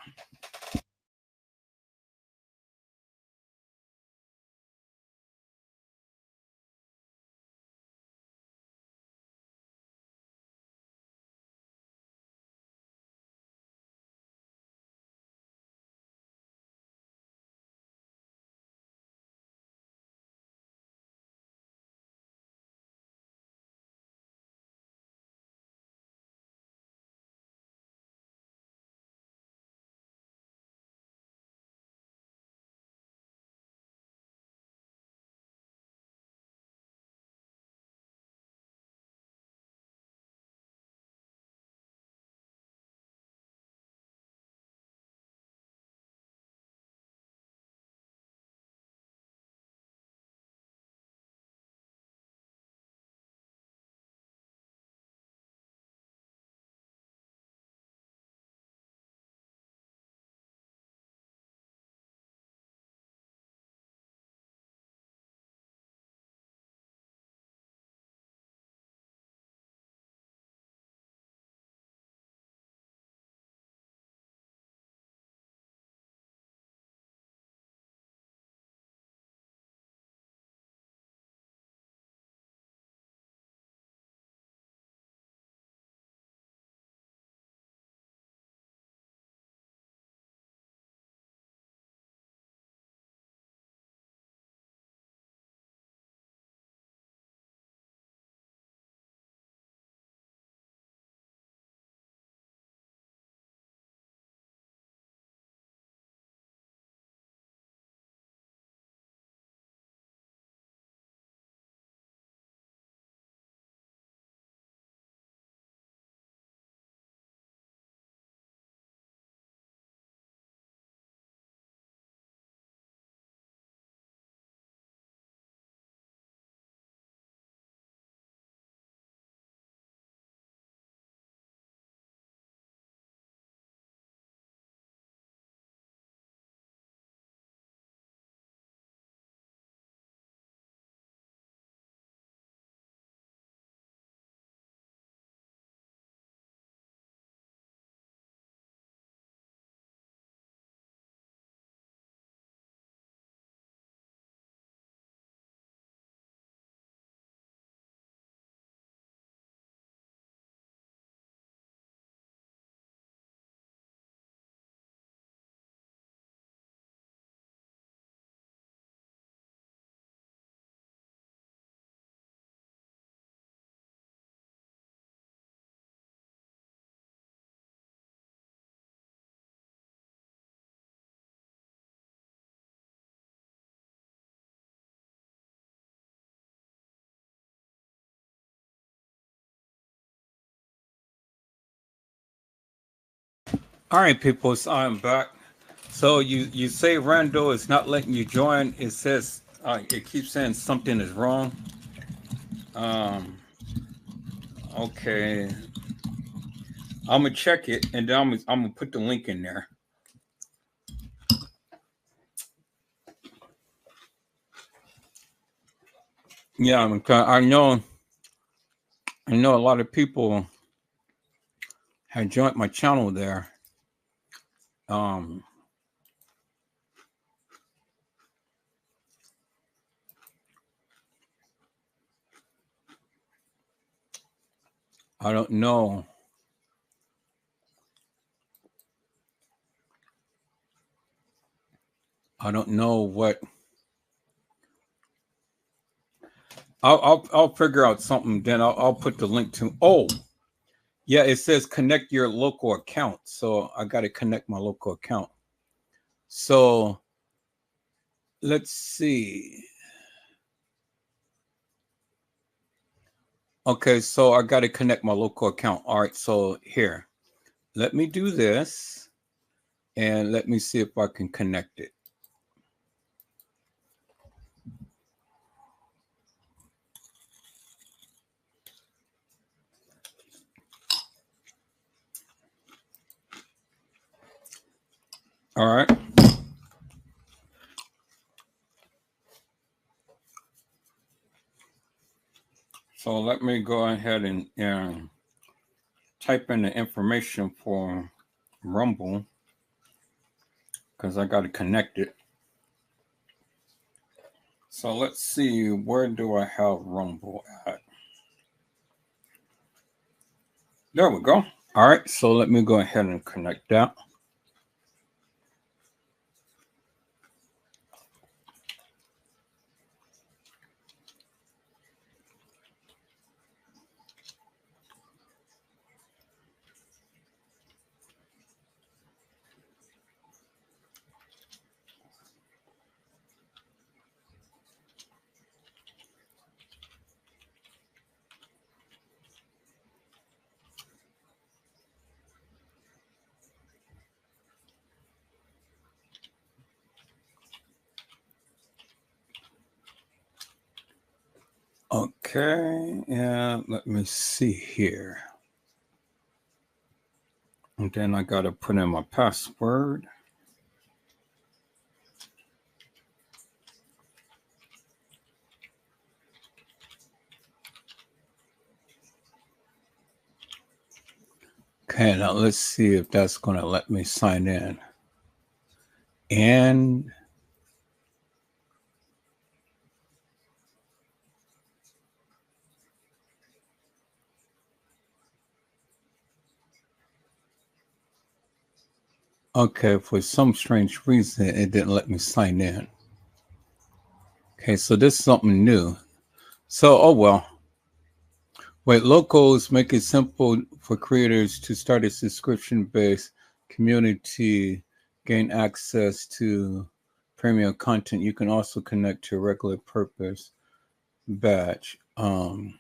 All right, people, so I'm back. So you say Rando is not letting you join. It says it keeps saying something is wrong. Um, okay, I'm gonna check it and then I'm gonna put the link in there. Yeah, I know a lot of people have joined my channel there. Um, I don't know. I don't know what. I'll figure out something. Then I'll put the link to. Oh, yeah, it says connect your local account. So I got to connect my local account. So let's see. Okay, so I got to connect my local account. All right, so here. let me do this and let me see if I can connect it. All right. So let me go ahead and type in the information for Rumble because I got to connect it. So let's see, where do I have Rumble at? There we go. All right, so let me go ahead and connect that. Okay, and let me see here. And then I got to put in my password. Okay, now let's see if that's going to let me sign in. And okay, for some strange reason, it didn't let me sign in. Okay, so this is something new. So, oh well. Wait, locals make it simple for creators to start a subscription-based community, gain access to premium content. You can also connect to a regular purpose badge. No,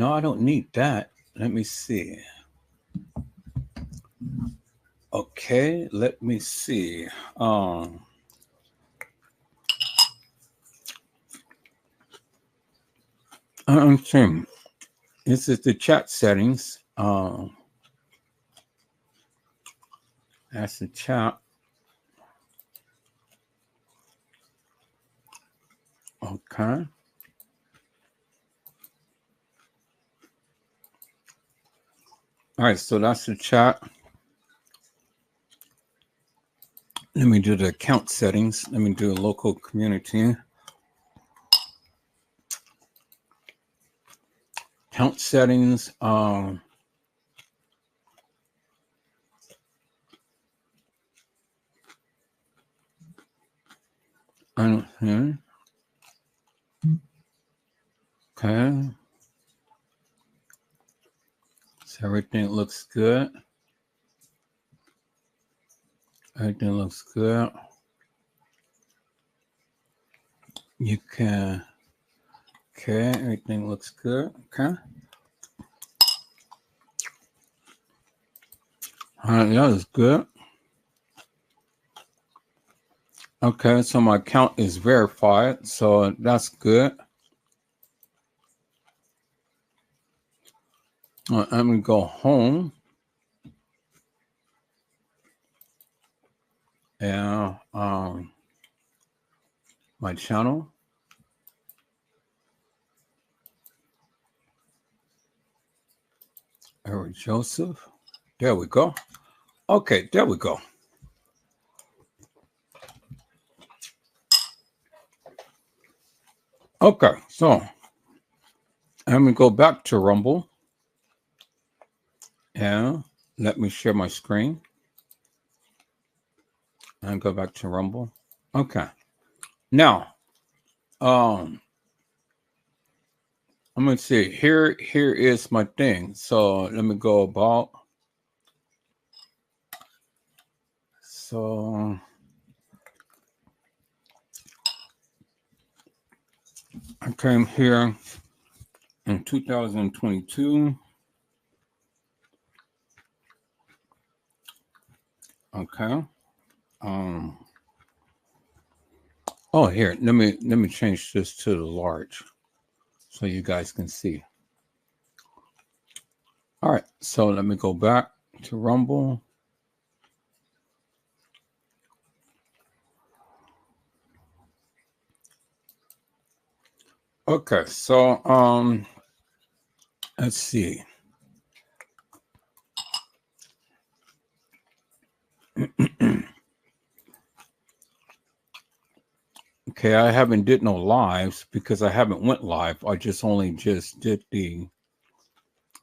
I don't need that. Let me see. Okay, let me see. I'm saying this is the chat settings. That's the chat. Okay. All right, so that's the chat. Let me do the account settings. Let me do a local community. Account settings. Okay. So everything looks good. Everything looks good. You can. Okay, everything looks good. Okay. All right, that is good. Okay, so my account is verified, so that's good. I'm gonna go home. And my channel. Eric Joseph. There we go. Okay, there we go. Okay, so I'm gonna go back to Rumble and let me share my screen and go back to Rumble. Okay, now I'm gonna see here is my thing. So let me go about. So I came here in 2022. Okay. Oh, here, let me change this to the large so you guys can see. All right, so let me go back to Rumble. Okay, so let's see. Okay, I haven't did no lives because I haven't went live. I only just did the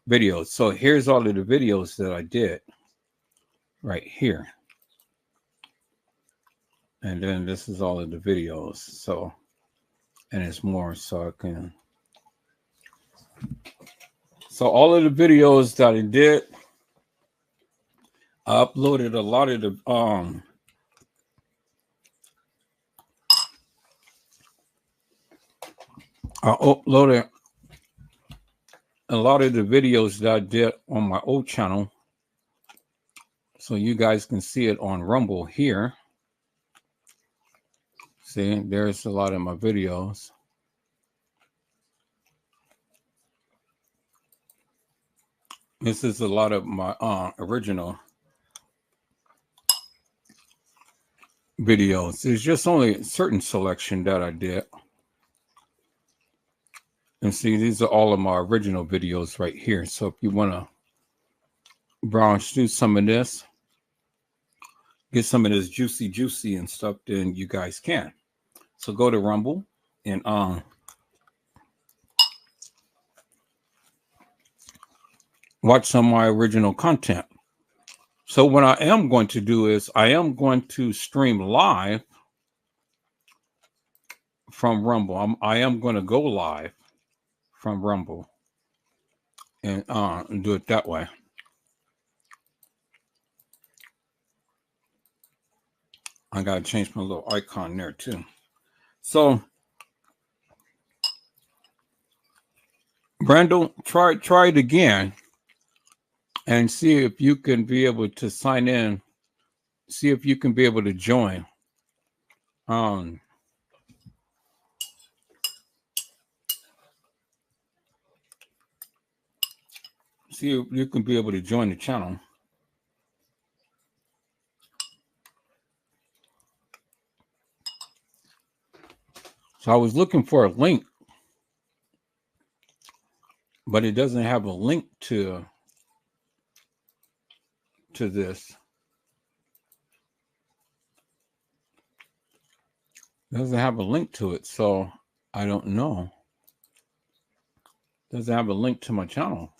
videos. So here's all of the videos that I did right here. And then this is all of the videos. So, and it's more so I can. So all of the videos that I did, I uploaded a lot of the I uploaded a lot of the videos that I did on my old channel. So you guys can see it on Rumble here. See, there's a lot of my videos. This is a lot of my original videos. There's just only a certain selection that I did. And see, these are all of my original videos right here. So if you want to browse through some of this, get some of this juicy and stuff, then you guys can. So go to Rumble and watch some of my original content. So what I am going to do is I am going to stream live from Rumble. I am going to go live from Rumble and do it that way. I got to change my little icon there too. So Brandon, try it again and see if you can be able to sign in. See if you can be able to join. See if you can be able to join the channel. So I was looking for a link, but it doesn't have a link to this. It doesn't have a link to it, so I don't know. It doesn't have a link to my channel.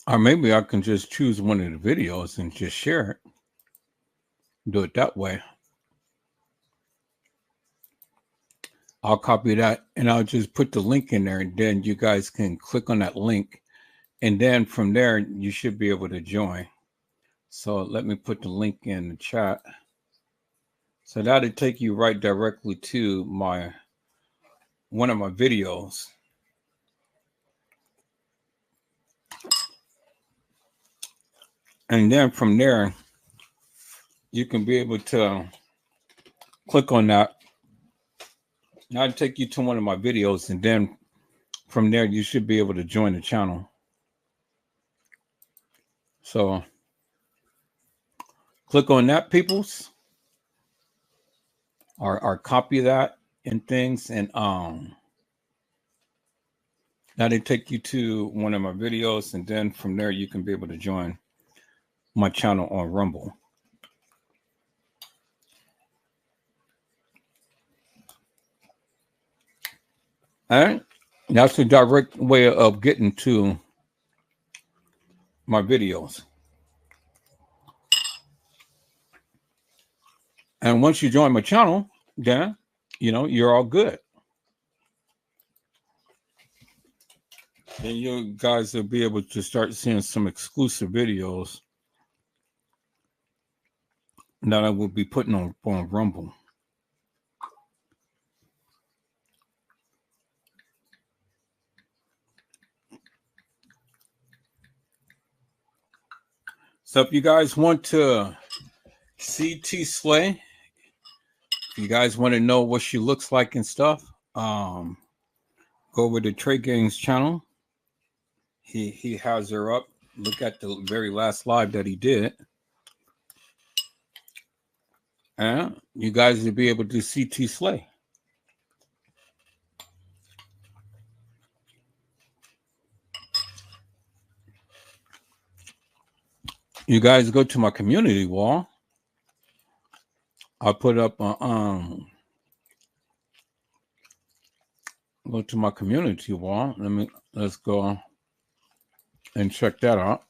Or maybe I can just choose one of the videos and just share it. Do it that way. I'll copy that and I'll just put the link in there, and then you guys can click on that link. And then from there, you should be able to join. So let me put the link in the chat. So that'll take you right directly to one of my videos. And then from there, you can be able to click on that. That'll take you to one of my videos. And then from there, you should be able to join the channel. So click on that, peoples, or copy that and things. And that'll take you to one of my videos. And then from there, you can be able to join my channel on Rumble. All right. That's the direct way of getting to my videos. And once you join my channel, then, you're all good. Then you guys will be able to start seeing some exclusive videos that I will be putting on Rumble. So if you guys want to see T-SLUT, if you guys want to know what she looks like and stuff, go over to Trey Gang's channel. He has her up. Look at the very last live that he did. And you guys will be able to see T-SLUT. You guys go to my community wall. I'll put up go to my community wall. Let's go and check that out.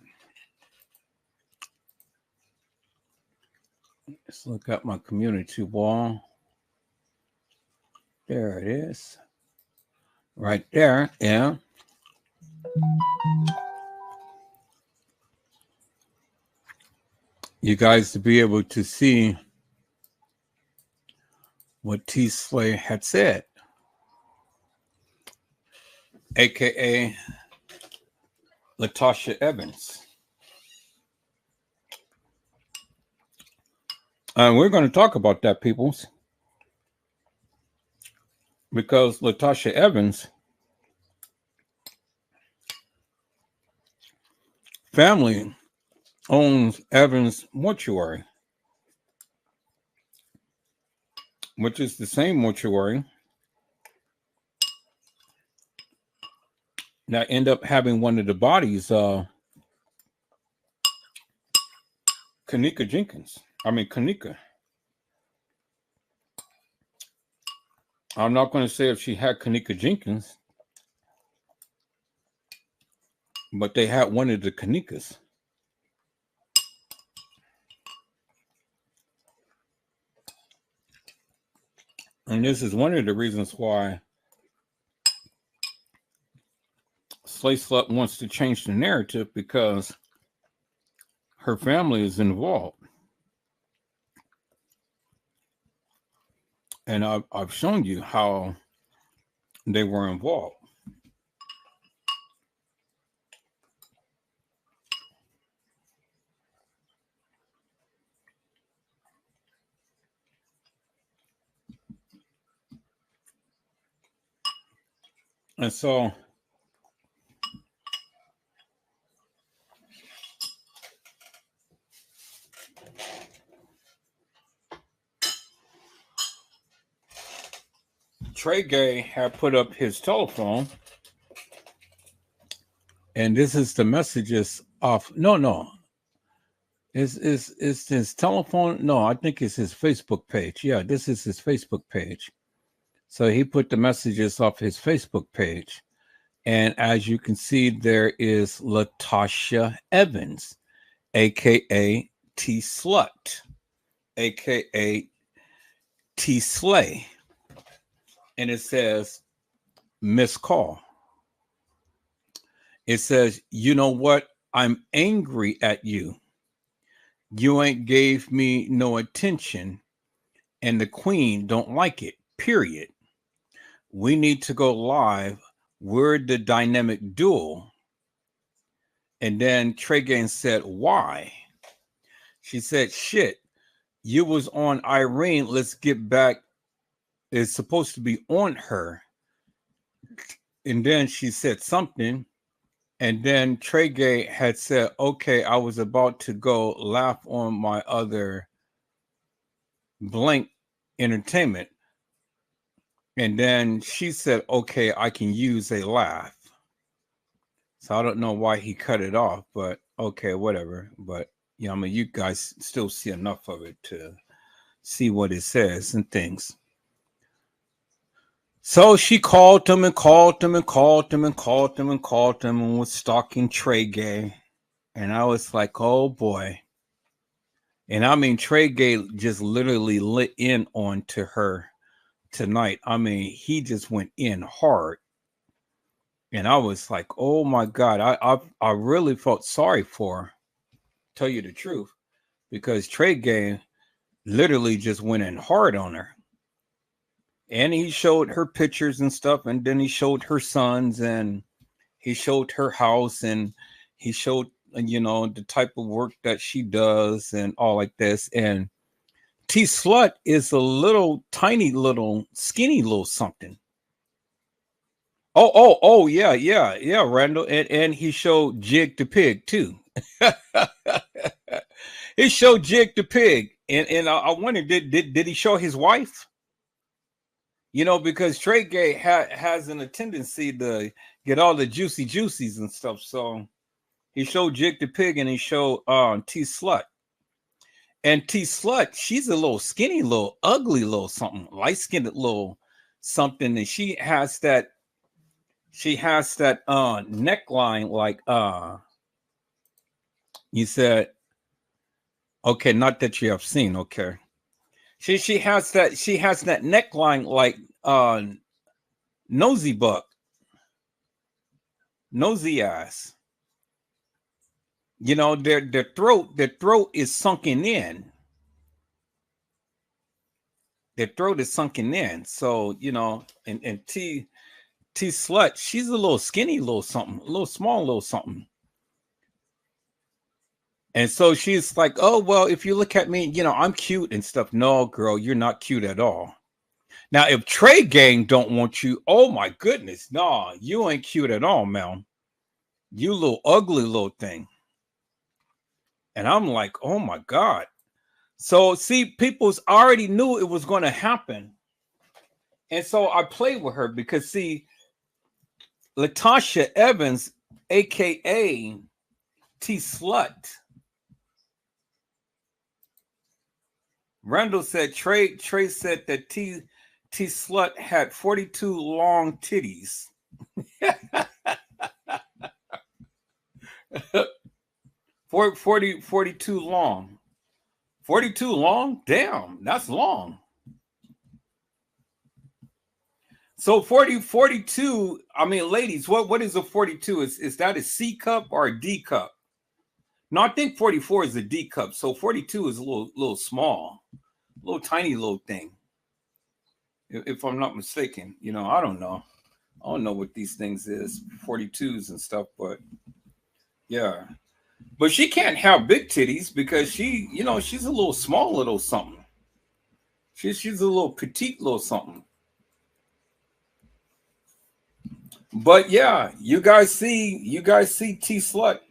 Let's look at my community wall. There it is. Right there. Yeah. You guys to be able to see what T-SLUT had said, aka Latasha Evans. And we're going to talk about that, peoples, because Latasha Evans' family owns Evans Mortuary, which is the same mortuary that end up having one of the bodies, Kanika Jenkins. Kanika. I'm not going to say if she had Kanika Jenkins, but they had one of the Kanikas. And this is one of the reasons why T-SLUT wants to change the narrative, because her family is involved. And I've shown you how they were involved. And so Trey Gay had put up his telephone, and this is the messages off. No. Is his telephone? No, I think it's his Facebook page. Yeah, this is his Facebook page. So he put the messages off his Facebook page. And as you can see, there is Latasha Evans, aka T-SLUT, aka T-SLUT. And it says, missed call. It says, you know what? I'm angry at you. You ain't gave me no attention, and the queen don't like it, period. We need to go live. We're the dynamic duo. And then Tregan said, why? She said, shit, you was on Irene. Let's get back. It's supposed to be on her. And then she said something. And then Trey Gay had said, okay, I was about to go laugh on my other blank entertainment. And then she said, okay, I can use a laugh. So I don't know why he cut it off, but okay, whatever. But, you know, I mean, you guys still see enough of it to see what it says and things. So she called him and called him and called him and called him and called him and was stalking Trey Gay. And I was like, oh boy. And I mean, Trey Gay just literally lit in on to her tonight. I mean, he just went in hard. And I was like, oh my God, I really felt sorry for her, tell you the truth, because Trey Gay literally just went in hard on her. And he showed her pictures and stuff, and then he showed her sons, and he showed her house, and he showed you know, the type of work that she does and all like this. And T-SLUT is a little tiny little skinny little something. Oh, yeah, Randall. And he showed Jig the Pig too. He showed Jig the Pig. And I wonder, did he show his wife? You know, because Trey Gay has a tendency to get all the juicies and stuff. So he showed Jig the Pig and he showed T-SLUT. And T-SLUT, she's a little skinny, little ugly, little something, light-skinned little something. And she has that neckline like you said, okay, not that you have seen, okay. She has that neckline like nosy buck, nosy ass. You know, their throat is sunken in. Their throat is sunken in. So, you know, and T-SLUT, she's a little skinny, little something, a little small, little something. And so she's like, oh, well, if you look at me, you know, I'm cute and stuff. No, girl, you're not cute at all. Now, if Trey Gang don't want you, oh my goodness, no, you ain't cute at all, man. You little ugly little thing. And I'm like, oh my God. So see, people's already knew it was going to happen. And so I played with her because see, Latasha Evans, aka T-SLUT. Randall said Trey said that T-SLUT had 42 long titties. 42 long. 42 long? Damn, that's long. So 42, I mean, ladies, what is a 42? Is that a C cup or a D cup? No, I think 44 is a D cup. So 42 is a little small, little tiny little thing. If I'm not mistaken, you know, I don't know. I don't know what these things is, 42s and stuff, but yeah. But she can't have big titties because she, you know, she's a little small little something. She's a little petite little something. But yeah, you guys see T-SLUT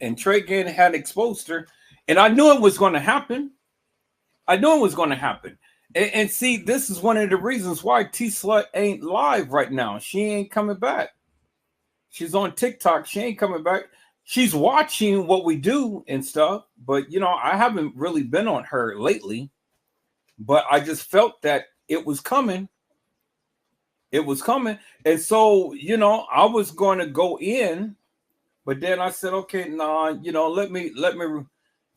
and Trey Gang had exposed her, and I knew it was going to happen. I knew it was going to happen. And see, this is one of the reasons why T-SLUT ain't live right now. She ain't coming back. She's on TikTok. She ain't coming back. She's watching what we do and stuff, but you know, I haven't really been on her lately. But I just felt that it was coming. It was coming. And so, you know, I was going to go in, but then I said, okay, nah, you know, let me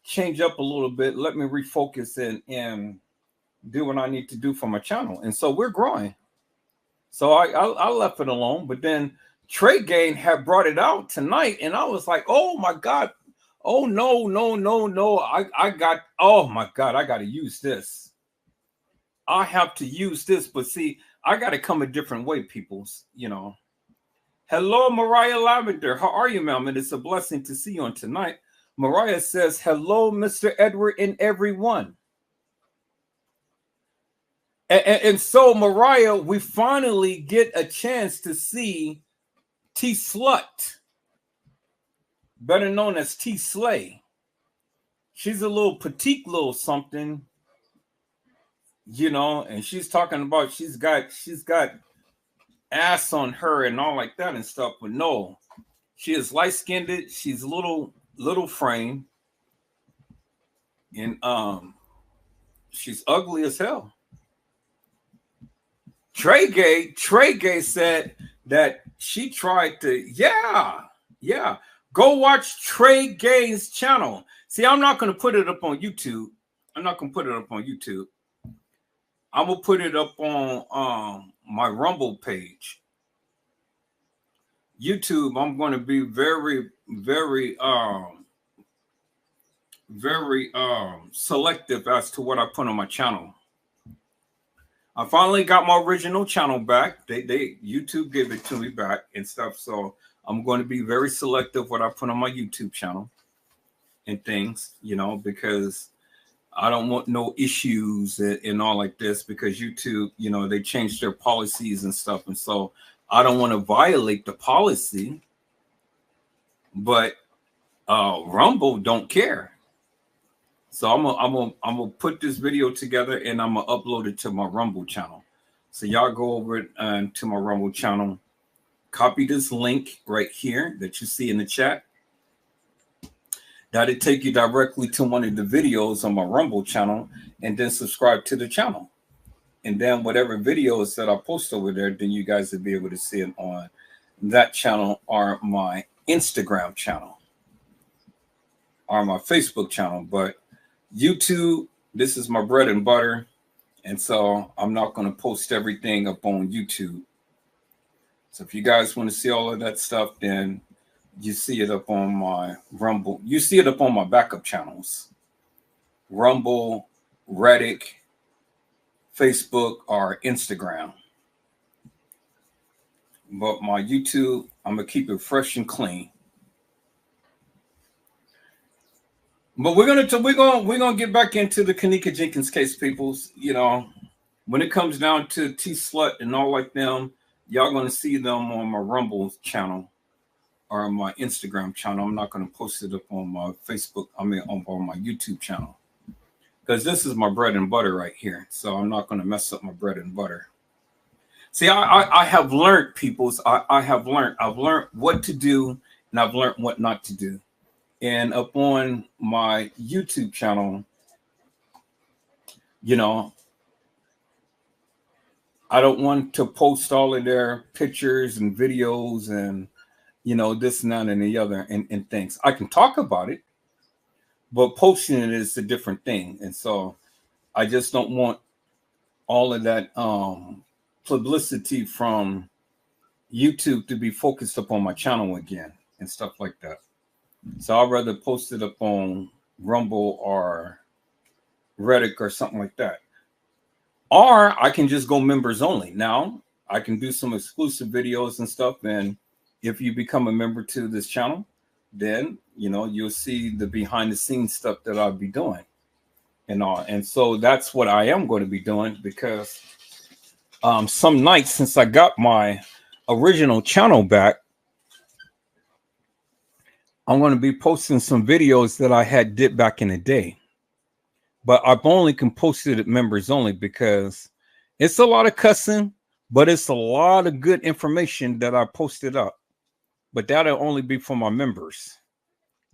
change up a little bit. Let me refocus and do what I need to do for my channel. And so we're growing. So I left it alone. But then Trey Gang had brought it out tonight, and I was like, oh my God. Oh no. I got, oh my God, I got to use this. I have to use this, but see, I got to come a different way, peoples, you know. Hello, Mariah Lavender. How are you, ma'am? It's a blessing to see you on tonight. Mariah says, hello, Mr. Edward and everyone. And so, Mariah, we finally get a chance to see T-SLUT, better known as T-Slay. She's a little petite little something, you know, and she's talking about she's got ass on her and all like that and stuff, but no, she is light-skinned. She's little frame, and she's ugly as hell. Trey Gay said that she tried to, yeah. Go watch Trey Gay's channel. See, I'm not going to put it up on YouTube. I'm going to put it up on my Rumble page. YouTube, I'm going to be very selective as to what I put on my channel. I finally got my original channel back. YouTube gave it to me back and stuff. So I'm going to be very selective what I put on my YouTube channel. and things, you know, because I don't want no issues and all like this, because YouTube, you know, they changed their policies and stuff. And so I don't want to violate the policy, but Rumble don't care. So I'm gonna put this video together and I'm gonna upload it to my Rumble channel. So y'all go over to my Rumble channel, copy this link right here that you see in the chat. That'll take you directly to one of the videos on my Rumble channel, and then subscribe to the channel. And then whatever videos that I post over there, then you guys will be able to see it on that channel or my Instagram channel or my Facebook channel. But YouTube, this is my bread and butter. And so I'm not going to post everything up on YouTube. So if you guys want to see all of that stuff, then you see it up on my Rumble. You see it up on my backup channels. Rumble, Reddit, Facebook, or Instagram. But my YouTube, I'm going to keep it fresh and clean. But we're gonna get back into the Kenneka Jenkins case, peoples. You know, when it comes down to T-SLUT and all like them, y'all gonna see them on my Rumble channel or my Instagram channel. I'm not gonna post it up on my Facebook. I mean, on my YouTube channel, because this is my bread and butter right here. So I'm not gonna mess up my bread and butter. See, I have learned, peoples. I've learned what to do, and I've learned what not to do. And up on my YouTube channel, you know, I don't want to post all of their pictures and videos and, you know, this and that and the other and things. I can talk about it, but posting it is a different thing. And so I just don't want all of that publicity from YouTube to be focused upon my channel again and stuff like that. So I'd rather post it up on Rumble or Reddit or something like that. Or I can just go members only. Now, I can do some exclusive videos and stuff. And if you become a member to this channel, then, you know, you'll see the behind the scenes stuff that I'll be doing and all. And so that's what I am going to be doing, because some nights since I got my original channel back, I'm going to be posting some videos that I had did back in the day, but I've only can post it at members only, because it's a lot of cussing, but it's a lot of good information that I posted up. But that'll only be for my members,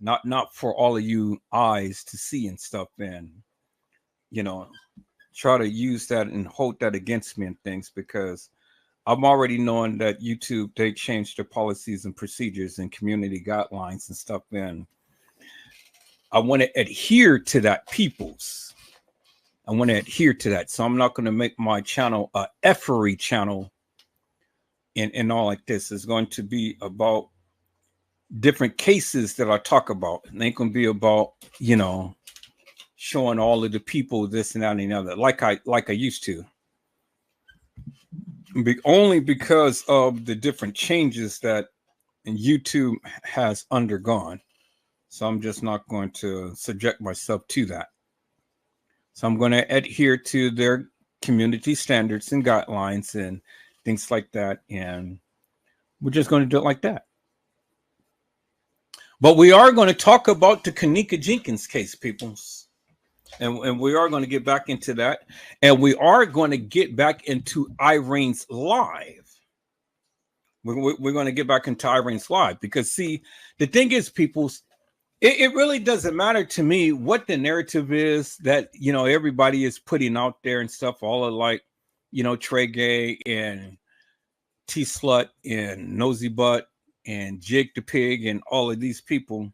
not for all of you eyes to see and stuff, and, you know, try to use that and hold that against me and things, because I'm already knowing that YouTube, they changed their policies and procedures and community guidelines and stuff. And I want to adhere to that, peoples. I want to adhere to that. So I'm not going to make my channel a effery channel and all like this. It's going to be about different cases that I talk about. And they can be about, you know, showing all of the people this and that and the other, like I used to. Only because of the different changes that YouTube has undergone. So I'm just not going to subject myself to that. So I'm going to adhere to their community standards and guidelines and things like that. And we're just going to do it like that. But we are going to talk about the Kenneka Jenkins case, peoples. And we are going to get back into that. And we are going to get back into Irene's live. We're going to get back into Irene's live, because, see, the thing is, people, it really doesn't matter to me what the narrative is that, you know, everybody is putting out there and stuff, all of, like, you know, Trey Gay and T-SLUT and Nosy Butt and Jake the Pig and all of these people.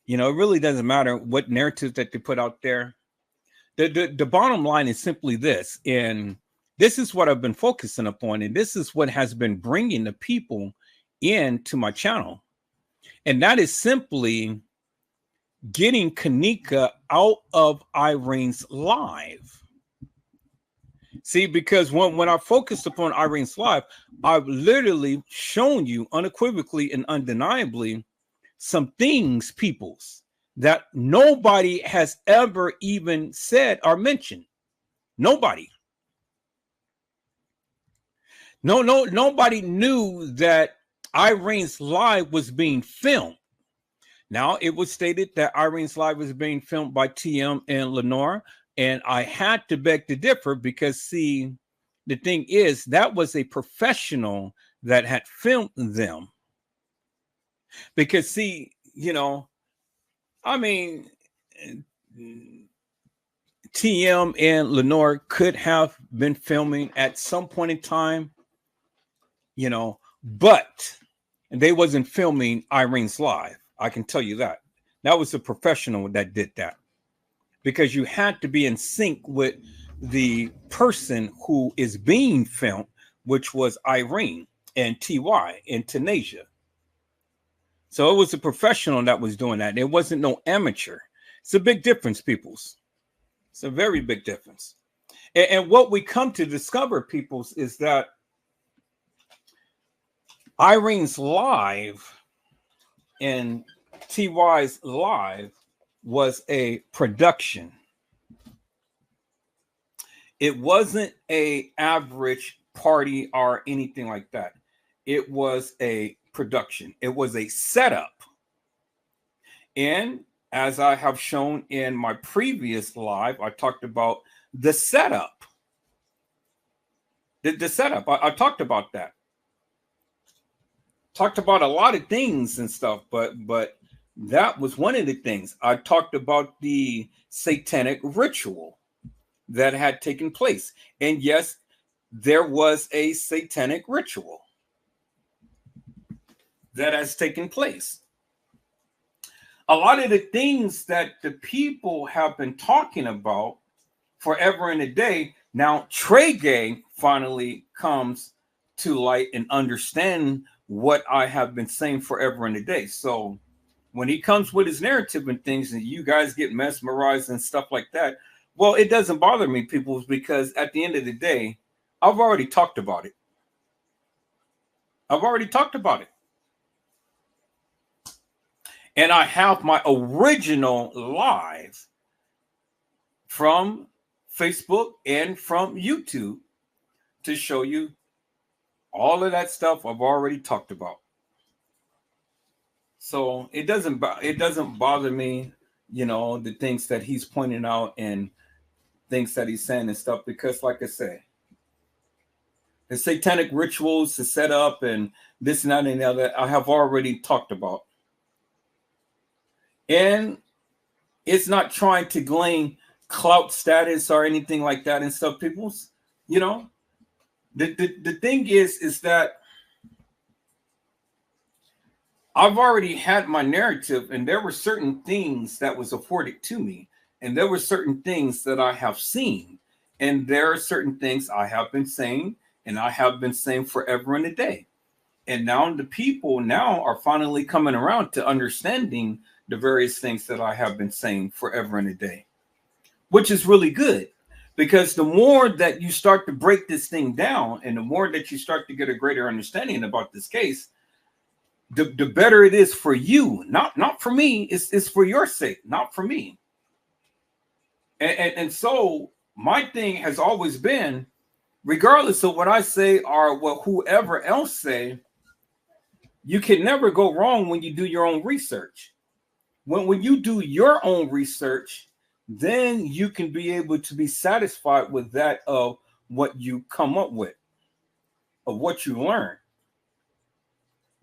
You know, it really doesn't matter what narrative that they put out there. The bottom line is simply this, and this is what I've been focusing upon, and this is what has been bringing the people into my channel, and that is simply getting Kenneka out of Irene's live. See, because when I focused upon Irene's live, I've literally shown you unequivocally and undeniably some things, peoples, that nobody has ever even said or mentioned. Nobody. Nobody knew that Irene's live was being filmed. Now, it was stated that Irene's live was being filmed by TM and Lenore, and I had to beg to differ because, see, the thing is, that was a professional that had filmed them. Because, see, you know, I mean, TM and Lenore could have been filming at some point in time, you know, but they wasn't filming Irene's live. I can tell you that. That was a professional that did that, because you had to be in sync with the person who is being filmed, which was Irene and TY and Tanasia. So it was a professional that was doing that. It wasn't no amateur. It's a big difference, peoples. It's a very big difference. And what we come to discover, peoples, is that Irene's live and TY's live was a production. It wasn't a average party or anything like that. It was a production. It was a setup. And as I have shown in my previous live, I talked about the setup. The setup. I talked about that. Talked about a lot of things and stuff, but that was one of the things. I talked about the satanic ritual that had taken place. And yes, there was a satanic ritual that has taken place. A lot of the things that the people have been talking about forever and a day, now Trey Gang finally comes to light and understand what I have been saying forever and a day. So when he comes with his narrative and things and you guys get mesmerized and stuff like that, well, it doesn't bother me, people, because at the end of the day, I've already talked about it. I've already talked about it. And I have my original live from Facebook and from YouTube to show you all of that stuff I've already talked about. So it doesn't bother me, you know, the things that he's pointing out and things that he's saying and stuff, because like I say, the satanic rituals to set up and this and that and the other, I have already talked about. And it's not trying to gain clout status or anything like that and stuff, people. You know, the thing is that I've already had my narrative, and there were certain things that was afforded to me, and there were certain things that I have seen, and there are certain things I have been saying, and I have been saying forever and a day. And now the people now are finally coming around to understanding the various things that I have been saying forever and a day, which is really good, because the more that you start to break this thing down and the more that you start to get a greater understanding about this case, the better it is for you, not for me. It's for your sake, not for me. And so my thing has always been, regardless of what I say or what whoever else say, you can never go wrong when you do your own research. When you do your own research, then you can be able to be satisfied with that of what you come up with, of what you learn.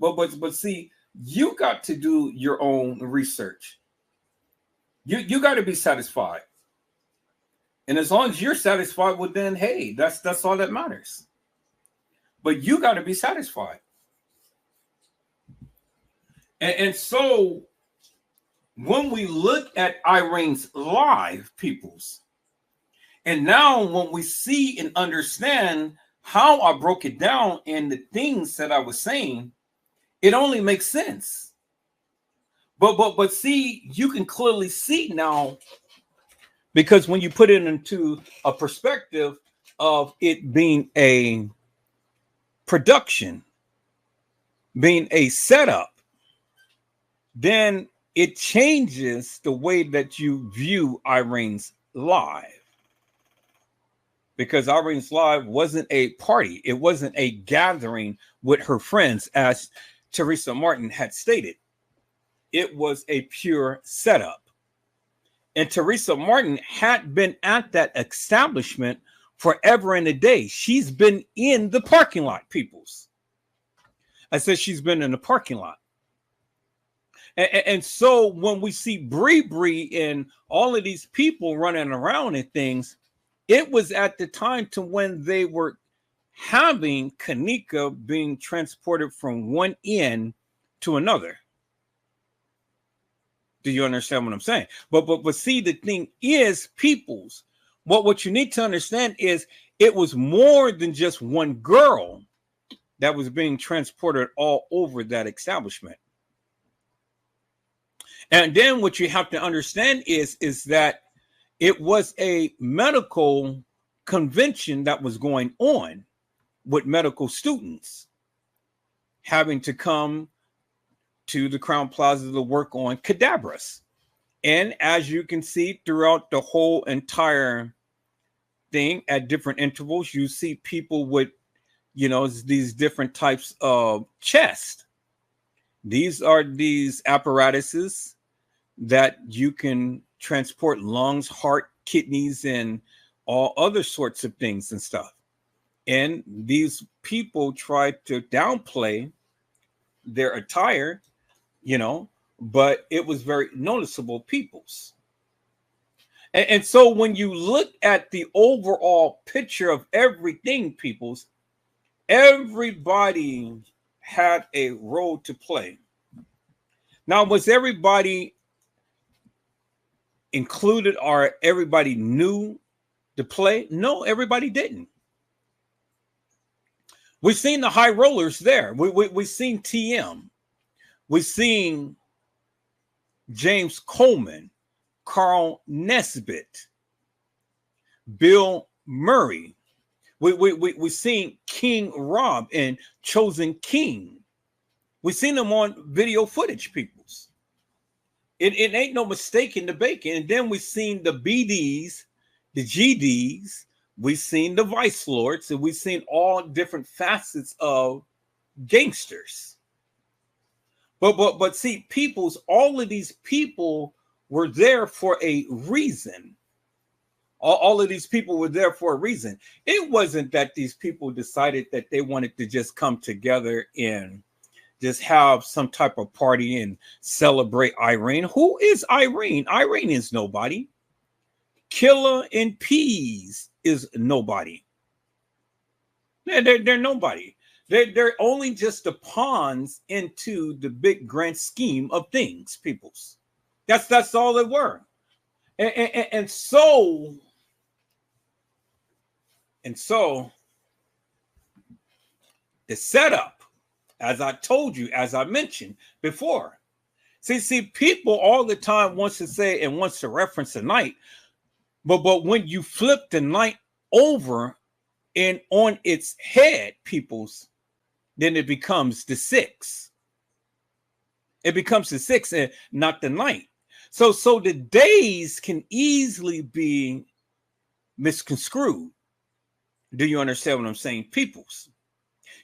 But see, you got to do your own research. You got to be satisfied. And as long as you're satisfied, well, then, hey, that's all that matters. But you got to be satisfied. And so when we look at Irene's live, peoples, and now when we see and understand how I broke it down and the things that I was saying, it only makes sense. But see, you can clearly see now, because when you put it into a perspective of it being a production, being a setup, then it changes the way that you view Irene's live. Because Irene's live wasn't a party. It wasn't a gathering with her friends, as Teresa Martin had stated. It was a pure setup. And Teresa Martin had been at that establishment forever and a day. She's been in the parking lot, peoples. I said she's been in the parking lot. And so when we see Bree and all of these people running around and things, it was at the time to when they were having Kanika being transported from one end to another. Do you understand what I'm saying? But see, the thing is, peoples, what you need to understand is it was more than just one girl that was being transported all over that establishment. And then what you have to understand is that it was a medical convention that was going on with medical students having to come to the Crown Plaza to work on cadavers. And as you can see throughout the whole entire thing, at different intervals, you see people with, these different types of chest. These are these apparatuses that you can transport lungs, heart, kidneys, and all other sorts of things and stuff. And these people try to downplay their attire, but it was very noticeable, peoples. And so when you look at the overall picture of everything, peoples, everybody had a role to play. Now, was everybody included or everybody knew to play? No, everybody didn't. We've seen the high rollers there. We've seen TM. We've seen James Coleman, Carl Nesbitt, Bill Murray. We've seen King Rob and Chosen King. We've seen them on video footage, peoples. It ain't no mistake in the bacon. And then we've seen the BDs, the GDs, we've seen the Vice Lords, and we've seen all different facets of gangsters. But see, peoples, all of these people were there for a reason. All of these people were there for a reason. It wasn't that these people decided that they wanted to just come together and just have some type of party and celebrate Irene. Who is Irene? Irene is nobody. Killer and Peas is nobody. They're nobody. They're only just the pawns into the big grand scheme of things, peoples. That's all they were. And so the setup, as I told you, as I mentioned before, see, people all the time wants to say and wants to reference the night, but when you flip the night over and on its head, peoples, then it becomes the 6. It becomes the 6 and not the night. So the days can easily be misconstrued. Do you understand what I'm saying, peoples?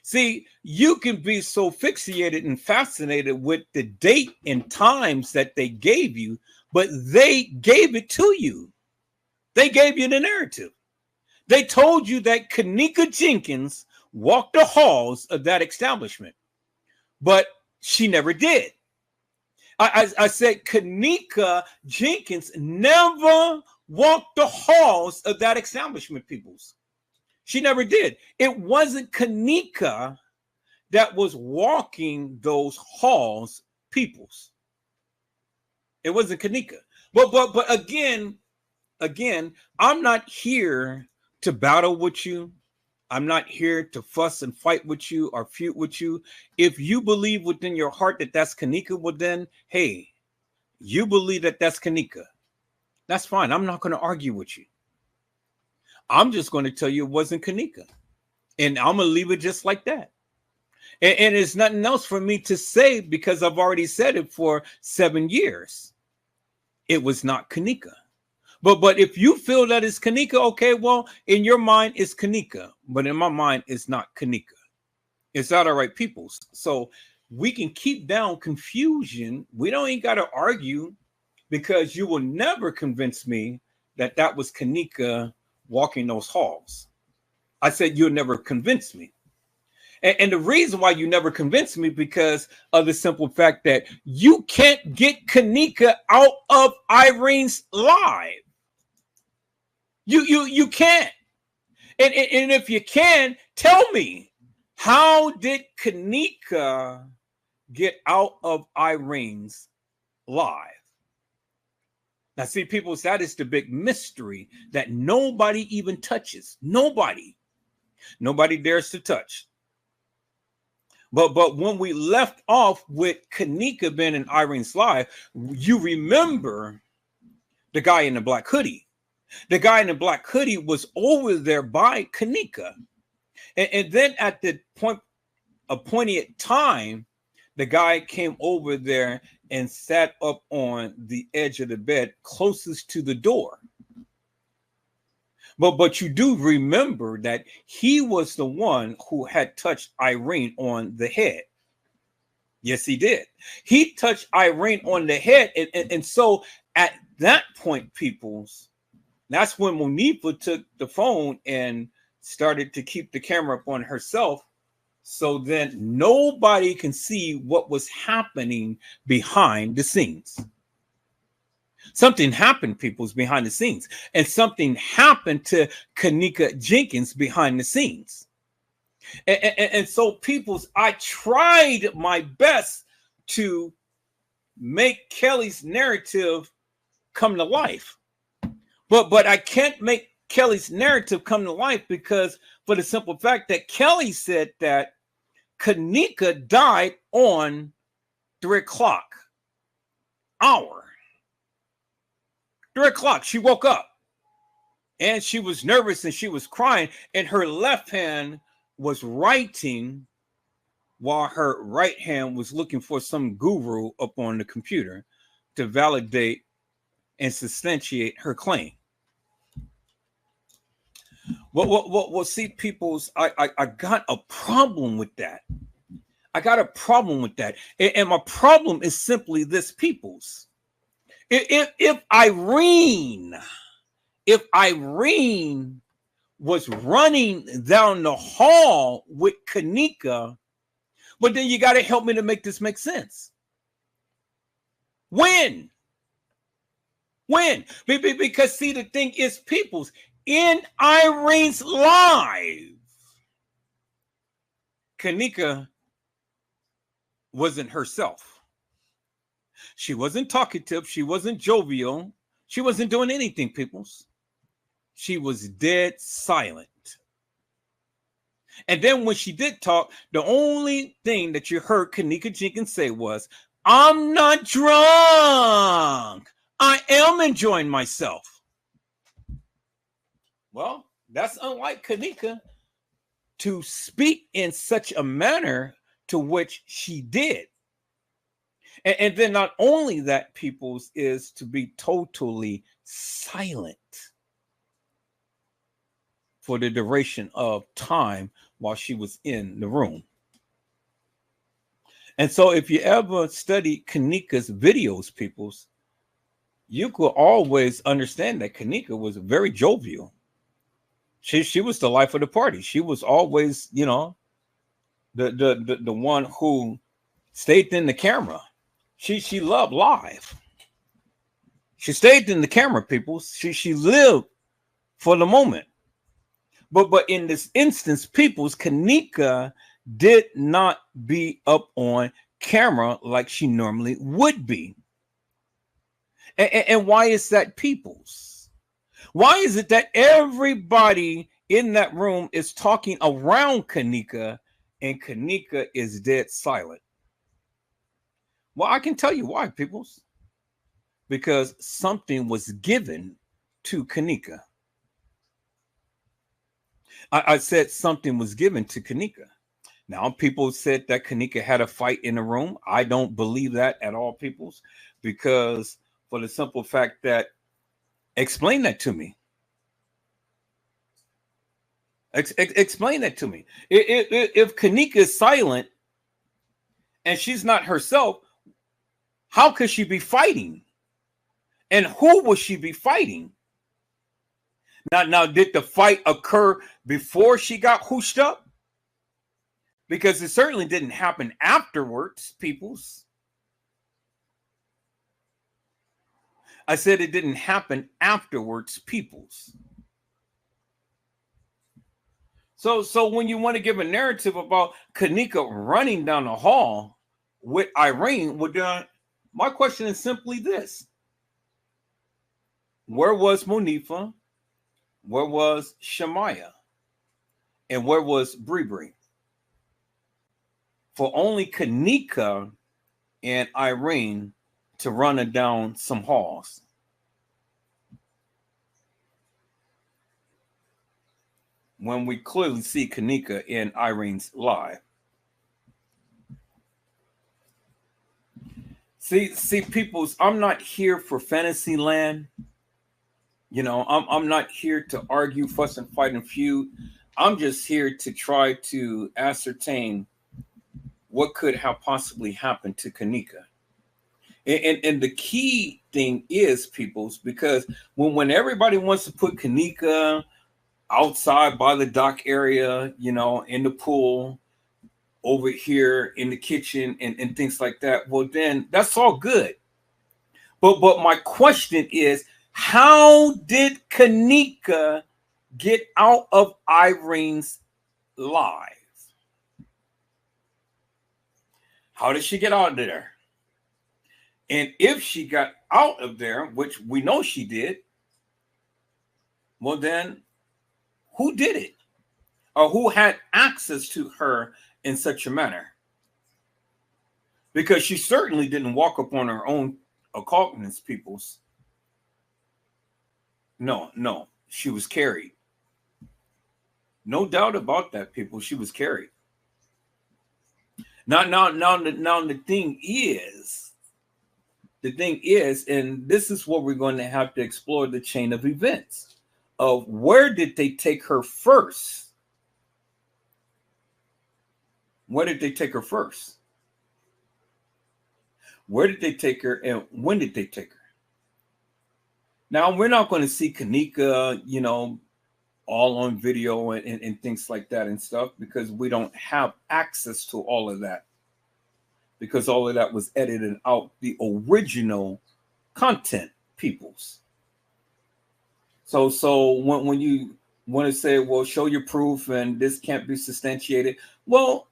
See, you can be so fixated and fascinated with the date and times that they gave you, but they gave it to you. They gave you the narrative. They told you that Kanika Jenkins walked the halls of that establishment, but she never did. I said Kanika Jenkins never walked the halls of that establishment, peoples. She never did. It wasn't Kanika that was walking those halls, peoples. It wasn't Kanika. But again, I'm not here to battle with you. I'm not here to fuss and fight with you or feud with you. If you believe within your heart that that's Kanika, well then, hey, you believe that that's Kanika. That's fine. I'm not going to argue with you. I'm just going to tell you it wasn't Kanika. And I'm going to leave it just like that. And there's nothing else for me to say because I've already said it for 7 years. It was not Kanika. But if you feel that it's Kanika, okay, well, in your mind it's Kanika, but in my mind it's not Kanika. It's not all right, peoples. So we can keep down confusion. We don't even got to argue because you will never convince me that that was Kanika walking those halls. I said you'll never convince me. And the reason why you never convinced me because of the simple fact that you can't get Kanika out of Irene's life. You can't. And if you can, tell me, how did Kanika get out of Irene's life? Now, see, people, that is the big mystery that nobody even touches. Nobody dares to touch. But when we left off with Kanika being in Irene's life, you remember the guy in the black hoodie. The guy in the black hoodie was over there by Kanika. And then at the appointed time, the guy came over there and sat up on the edge of the bed closest to the door. But you do remember that he was the one who had touched Irene on the head. Yes, he did. He touched Irene on the head. And so at that point, peoples, that's when Monifa took the phone and started to keep the camera up on herself. So then nobody can see what was happening behind the scenes. Something happened, people's, behind the scenes. And something happened to Kanika Jenkins behind the scenes. And so, people's, I tried my best to make Kelly's narrative come to life. But I can't make Kelly's narrative come to life because for the simple fact that Kelly said that Kanika died on 3 o'clock hour. 3 o'clock, she woke up and she was nervous and she was crying and her left hand was writing while her right hand was looking for some guru up on the computer to validate and substantiate her claim. Well, see, peoples, I got a problem with that. I got a problem with that. And my problem is simply this, peoples. If Irene was running down the hall with Kanika, but then you got to help me to make this make sense. When? Because see, the thing is, peoples, in Irene's life, Kanika wasn't herself. She wasn't talkative. She wasn't jovial. She wasn't doing anything, peoples. She was dead silent. And then when she did talk, the only thing that you heard Kanika Jenkins say was, "I'm not drunk. I am enjoying myself." Well, that's unlike Kanika to speak in such a manner to which she did. And then not only that, peoples, is to be totally silent for the duration of time while she was in the room. And so if you ever study Kanika's videos, peoples, you could always understand that Kanika was very jovial. She was the life of the party. She was always, you know, the one who stayed in the camera. She loved live. She stayed in the camera, people. She lived for the moment. But in this instance, people's Kanika did not be up on camera like she normally would be. And why is that, people's? Why is it that everybody in that room is talking around Kanika and Kanika is dead silent? Well, I can tell you why, peoples. Because something was given to Kanika. I said something was given to Kanika. Now, people said that Kanika had a fight in the room. I don't believe that at all, peoples, because for the simple fact that, explain that to me. Explain that to me. If Kanika is silent and she's not herself, how could she be fighting? And who would she be fighting? Now, did the fight occur before she got hooshed up? Because it certainly didn't happen afterwards, peoples. I said it didn't happen afterwards, peoples. So when you want to give a narrative about Kanika running down the hall with Irene, my question is simply this. Where was Monifa? Where was Shemaya? And where was Bree? For only Kanika and Irene to run it down some halls. When we clearly see Kanika and Irene's live. See, peoples, I'm not here for fantasy land. You know, I'm not here to argue, fuss, and fight and feud. I'm just here to try to ascertain what could have possibly happened to Kanika. And the key thing is, peoples, because when everybody wants to put Kanika outside by the dock area, you know, in the pool, over here in the kitchen and things like that, well, then that's all good. But my question is, how did Kanika get out of Irene's life? How did she get out of there? And if she got out of there, which we know she did, well, then who did it? Or who had access to her in such a manner? Because she certainly didn't walk up on her own occultness, peoples. No, she was carried. No doubt about that, people. She was carried. Now the thing is, and this is what we're going to have to explore the chain of events of where did they take her first? Where did they take her first? Where did they take her and when did they take her? Now, we're not going to see Kanika, you know, all on video and things like that and stuff because we don't have access to all of that. Because all of that was edited out, the original content, peoples. So when you want to say, well, show your proof and this can't be substantiated. Well,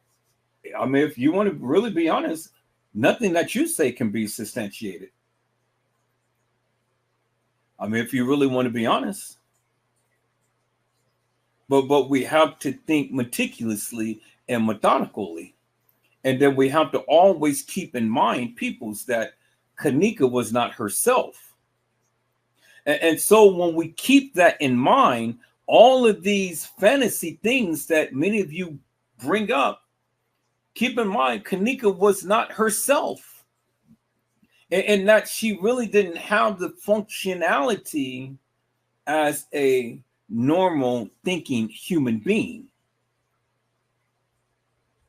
I mean, if you want to really be honest, nothing that you say can be substantiated. I mean, if you really want to be honest. But we have to think meticulously and methodically. And then we have to always keep in mind, peoples, that Kanika was not herself. And so when we keep that in mind, all of these fantasy things that many of you bring up, keep in mind, Kanika was not herself. And that she really didn't have the functionality as a normal thinking human being.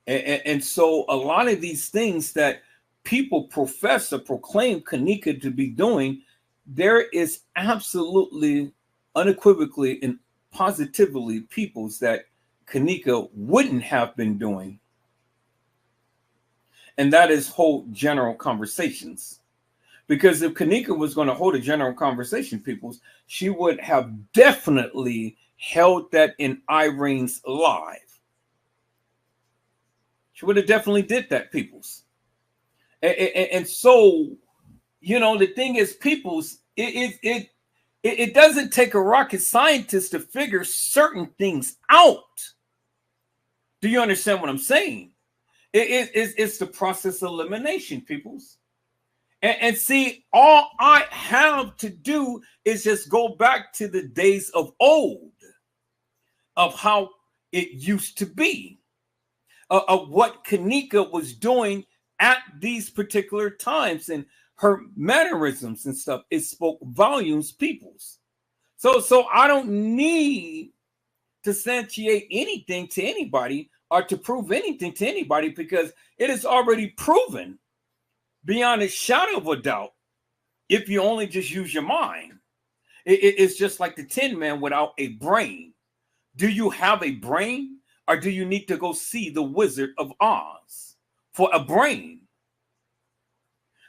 And so a lot of these things that people profess or proclaim Kanika to be doing, there is absolutely, unequivocally, and positively peoples that Kanika wouldn't have been doing. And that is hold general conversations. Because if Kanika was going to hold a general conversation, peoples, she would have definitely held that in Irene's live. She would have definitely did that, peoples. And so, you know, the thing is, peoples, it doesn't take a rocket scientist to figure certain things out. Do you understand what I'm saying? It's the process of elimination, peoples. And see, all I have to do is just go back to the days of old, of how it used to be. of what Kanika was doing at these particular times, and her mannerisms and stuff. It spoke volumes, peoples. So I don't need to substantiate anything to anybody or to prove anything to anybody, because it is already proven beyond a shadow of a doubt if you only just use your mind. It's just like the Tin Man without a brain. Do you have a brain, or do you need to go see the Wizard of Oz for a brain?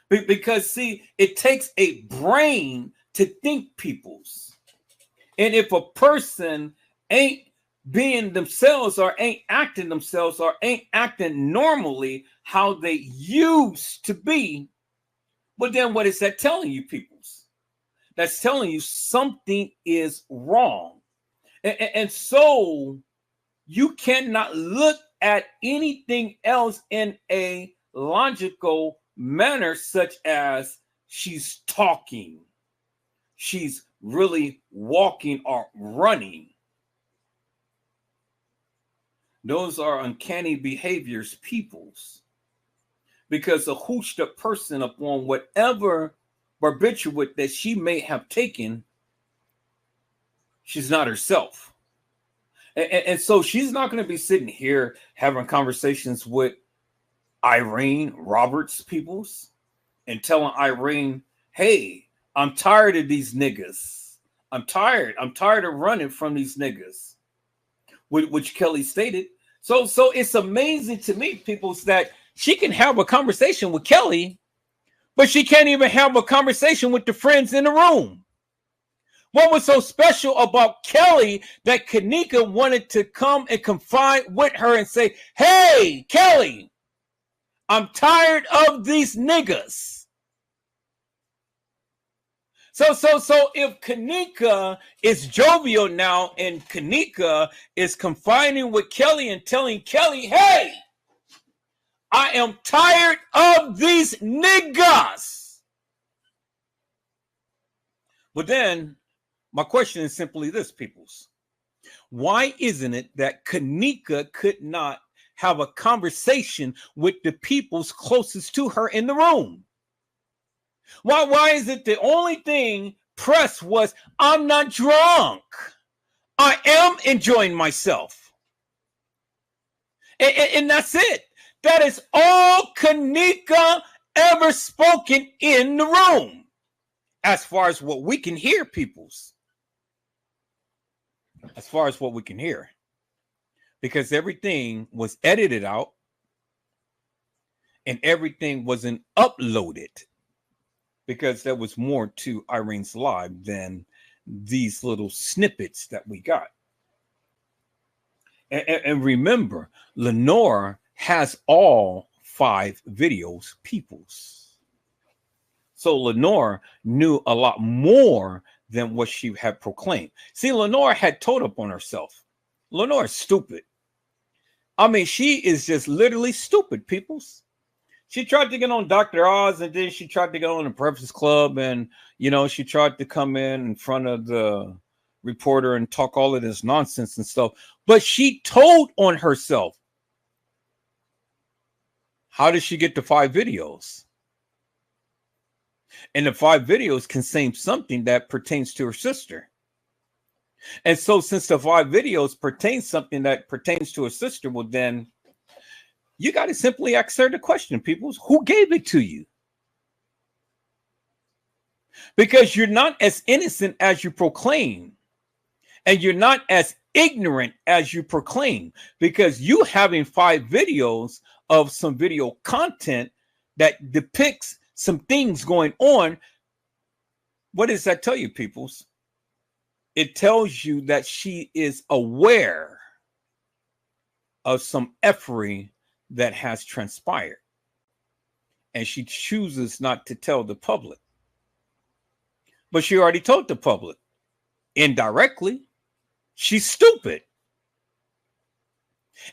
Because, see, it takes a brain to think, peoples. And if a person ain't being themselves, or ain't acting themselves, or ain't acting normally how they used to be, well, then what is that telling you, peoples? That's telling you something is wrong. And so you cannot look at anything else in a logical manner, such as she's talking, she's really walking or running. Those are uncanny behaviors, peoples, because a hooched up person upon whatever barbiturate that she may have taken, she's not herself. And so she's not going to be sitting here having conversations with Irene Roberts, peoples, and telling Irene, hey, I'm tired of these niggas. I'm tired of running from these niggas, which Kelly stated. So it's amazing to me, peoples, that she can have a conversation with Kelly, but she can't even have a conversation with the friends in the room. What was so special about Kelly that Kanika wanted to come and confide with her and say, hey, Kelly, I'm tired of these niggas. So if Kanika is jovial now, and Kanika is confiding with Kelly and telling Kelly, hey, I am tired of these niggas. But then my question is simply this, peoples. Why isn't it that Kanika could not have a conversation with the peoples closest to her in the room? Why is it the only thing press was, I'm not drunk, I am enjoying myself? And that's it. That is all Kanika ever spoken in the room, as far as what we can hear, peoples. As far as what we can hear. Because everything was edited out and everything wasn't uploaded, because there was more to Irene's live than these little snippets that we got. And remember, Lenore has all 5 videos, peoples. So Lenore knew a lot more than what she had proclaimed. See, Lenore had told up on herself. Lenore is stupid. I mean, she is just literally stupid, peoples. She tried to get on Dr. Oz, and then she tried to get on the Breakfast Club, and, you know, she tried to come in front of the reporter and talk all of this nonsense and stuff. But she told on herself. How did she get the 5 videos? And the 5 videos contain something that pertains to her sister. And so since the 5 videos pertain something that pertains to her sister, well, then you got to simply ask her the question, people, who gave it to you? Because you're not as innocent as you proclaim, and you're not as ignorant as you proclaim, because you having 5 videos of some video content that depicts some things going on. What does that tell you, peoples? It tells you that she is aware of some effery that has transpired, and she chooses not to tell the public. But she already told the public indirectly. She's stupid.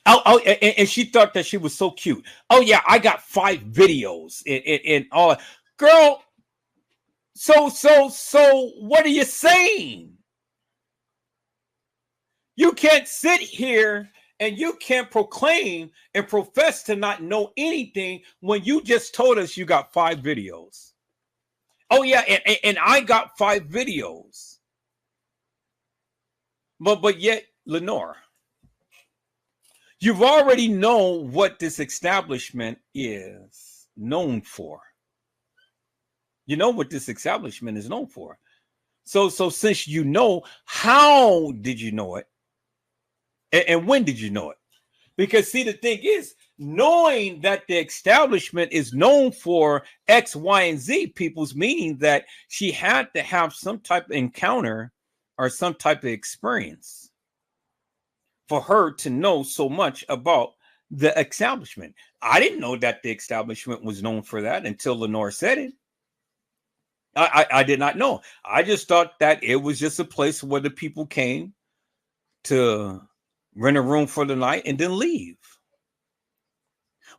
Oh, and she thought that she was so cute. Oh yeah, I got 5 videos and all. Girl, so what are you saying? You can't sit here And you can't proclaim and profess to not know anything when you just told us you got 5 videos. Oh, yeah, and I got 5 videos. But yet, Lenore, you've already known what this establishment is known for. You know what this establishment is known for. So since you know, how did you know it? And when did you know it? Because see, the thing is, knowing that the establishment is known for X, Y, and Z people's, meaning that she had to have some type of encounter or some type of experience for her to know so much about the establishment. I didn't know that the establishment was known for that until Lenore said it. I did not know. I just thought that it was just a place where the people came to rent a room for the night and then leave.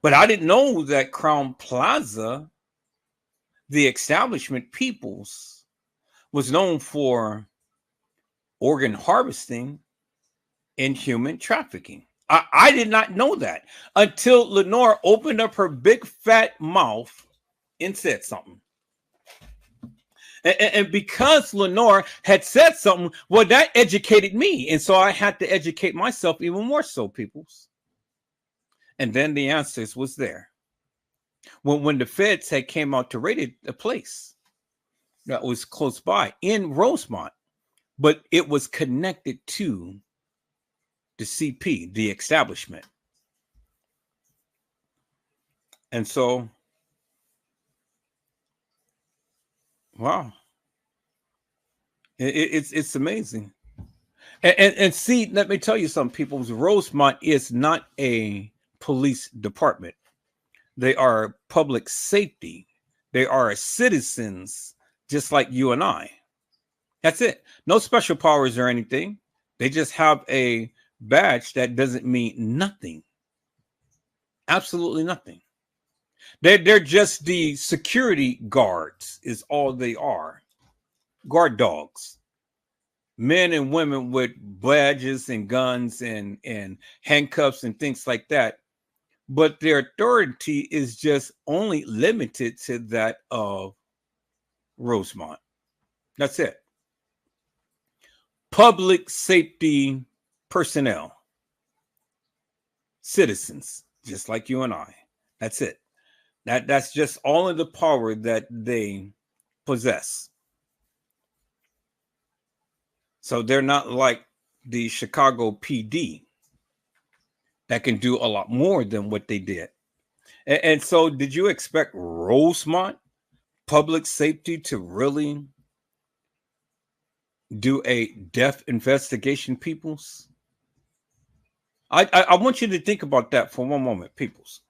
But I didn't know that Crown Plaza, the establishment peoples, was known for organ harvesting and human trafficking. I did not know that until Lenore opened up her big fat mouth and said something. And because Lenore had said something, well, that educated me. And so I had to educate myself even more so, peoples. And then the answers was there. When the feds had came out to raid a place that was close by in Rosemont, but it was connected to the CP, the establishment. And so, wow, it's amazing. And see, let me tell you something, people. Rosemont is not a police department. They are public safety. They are citizens just like you and I. That's it. No special powers or anything. They just have a badge that doesn't mean nothing. Absolutely nothing. They're just the security guards is all they are. Guard dogs. Men and women with badges and guns and handcuffs and things like that. But their authority is just only limited to that of Rosemont. That's it. Public safety personnel. Citizens, just like you and I. That's it. That's just all of the power that they possess. So they're not like the Chicago PD that can do a lot more than what they did. And so did you expect Rosemont public safety to really do a death investigation, peoples? I want you to think about that for one moment, peoples.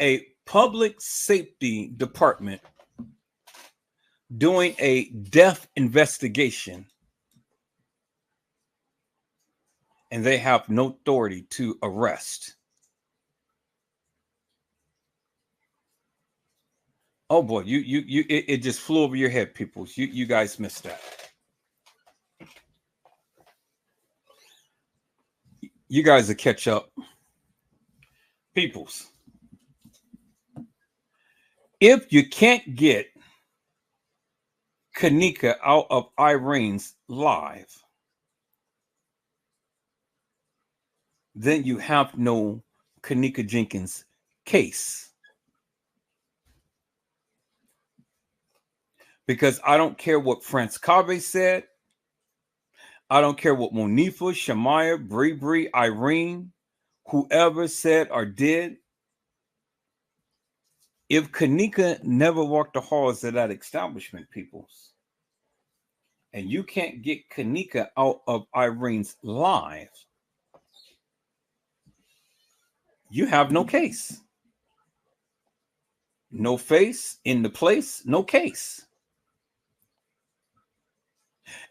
A public safety department doing a death investigation, and they have no authority to arrest. Oh boy, it just flew over your head, people. You guys missed that. You guys will catch up. Peoples, if you can't get Kanika out of Irene's life, then you have no Kanika Jenkins case. Because I don't care what France Cave said. I don't care what Monifa, Shamaya, Bree, Irene, whoever said or did. If Kanika never walked the halls of that establishment, peoples, and you can't get Kanika out of Irene's life, you have no case. No face in the place, no case.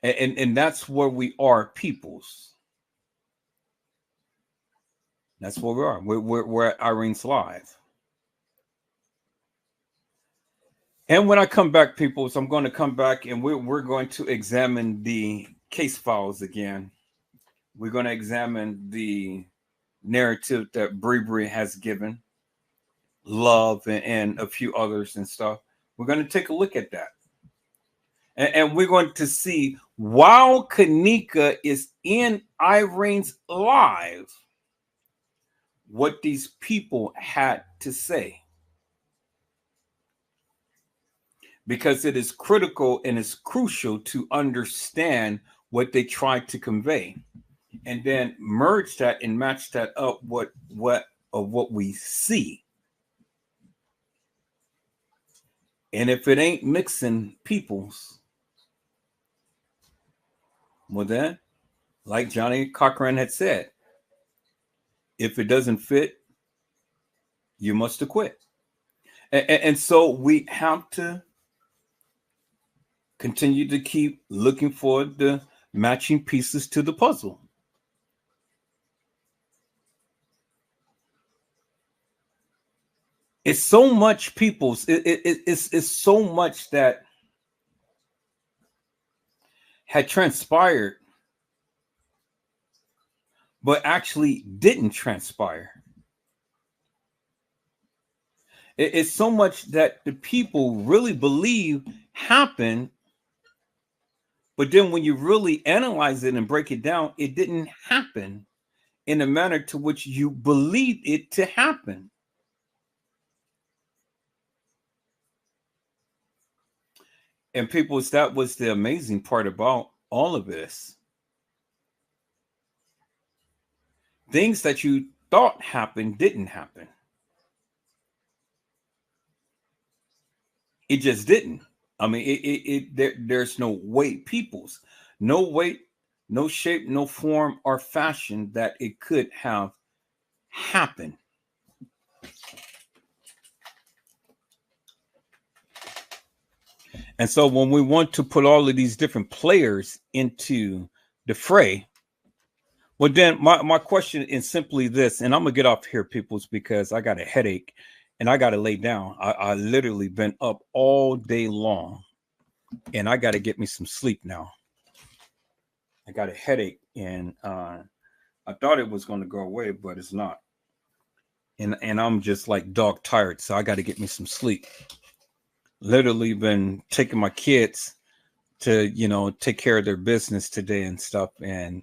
And that's where we are, peoples. That's where we are. We're at Irene's live. And when I come back, peoples, I'm going to come back and we're going to examine the case files again. We're going to examine the narrative that Breebury has given, Love, and a few others and stuff. We're going to take a look at that. And we're going to see, while Kanika is in Irene's live, what these people had to say. Because it is critical and it's crucial to understand what they tried to convey, and then merge that and match that up what we see. And if it ain't mixing peoples, well then, like Johnny Cochran had said, if it doesn't fit, you must acquit. And so we have to continue to keep looking for the matching pieces to the puzzle. It's so much people's, it's so much that had transpired, but actually didn't transpire. It's so much that the people really believe happened, but then when you really analyze it and break it down, it didn't happen in the manner to which you believed it to happen. And people, that was the amazing part about all of this. Things that you thought happened didn't happen. It just didn't. I mean, there's no way, peoples, no weight, no shape, no form or fashion that it could have happened. And so when we want to put all of these different players into the fray, well, then my question is simply this, and I'm going to get off here, peoples, because I got a headache and I got to lay down. I literally been up all day long and I got to get me some sleep now. I got a headache and I thought it was going to go away, but it's not. And I'm just like dog tired, so I got to get me some sleep. Literally been taking my kids to, take care of their business today and stuff. And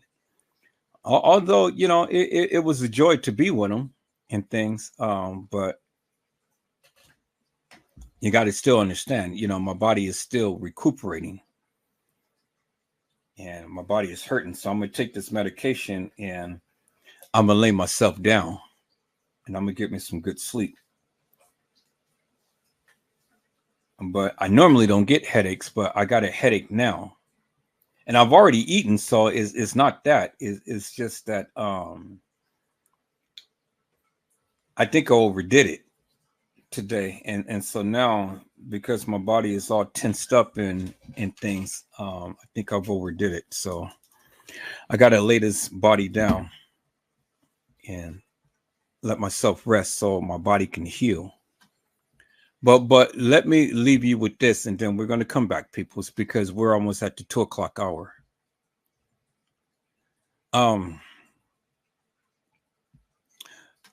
although, it was a joy to be with them and things, but you got to still understand, my body is still recuperating and my body is hurting. So I'm going to take this medication and I'm going to lay myself down and I'm going to get me some good sleep. But I normally don't get headaches, but I got a headache now. And I've already eaten, so it's not that. It's just that I think I overdid it today. And so now, because my body is all tensed up and things, I think I've overdid it. So I got to lay this body down and let myself rest so my body can heal. But let me leave you with this, and then we're going to come back, peoples, because we're almost at the 2:00 hour.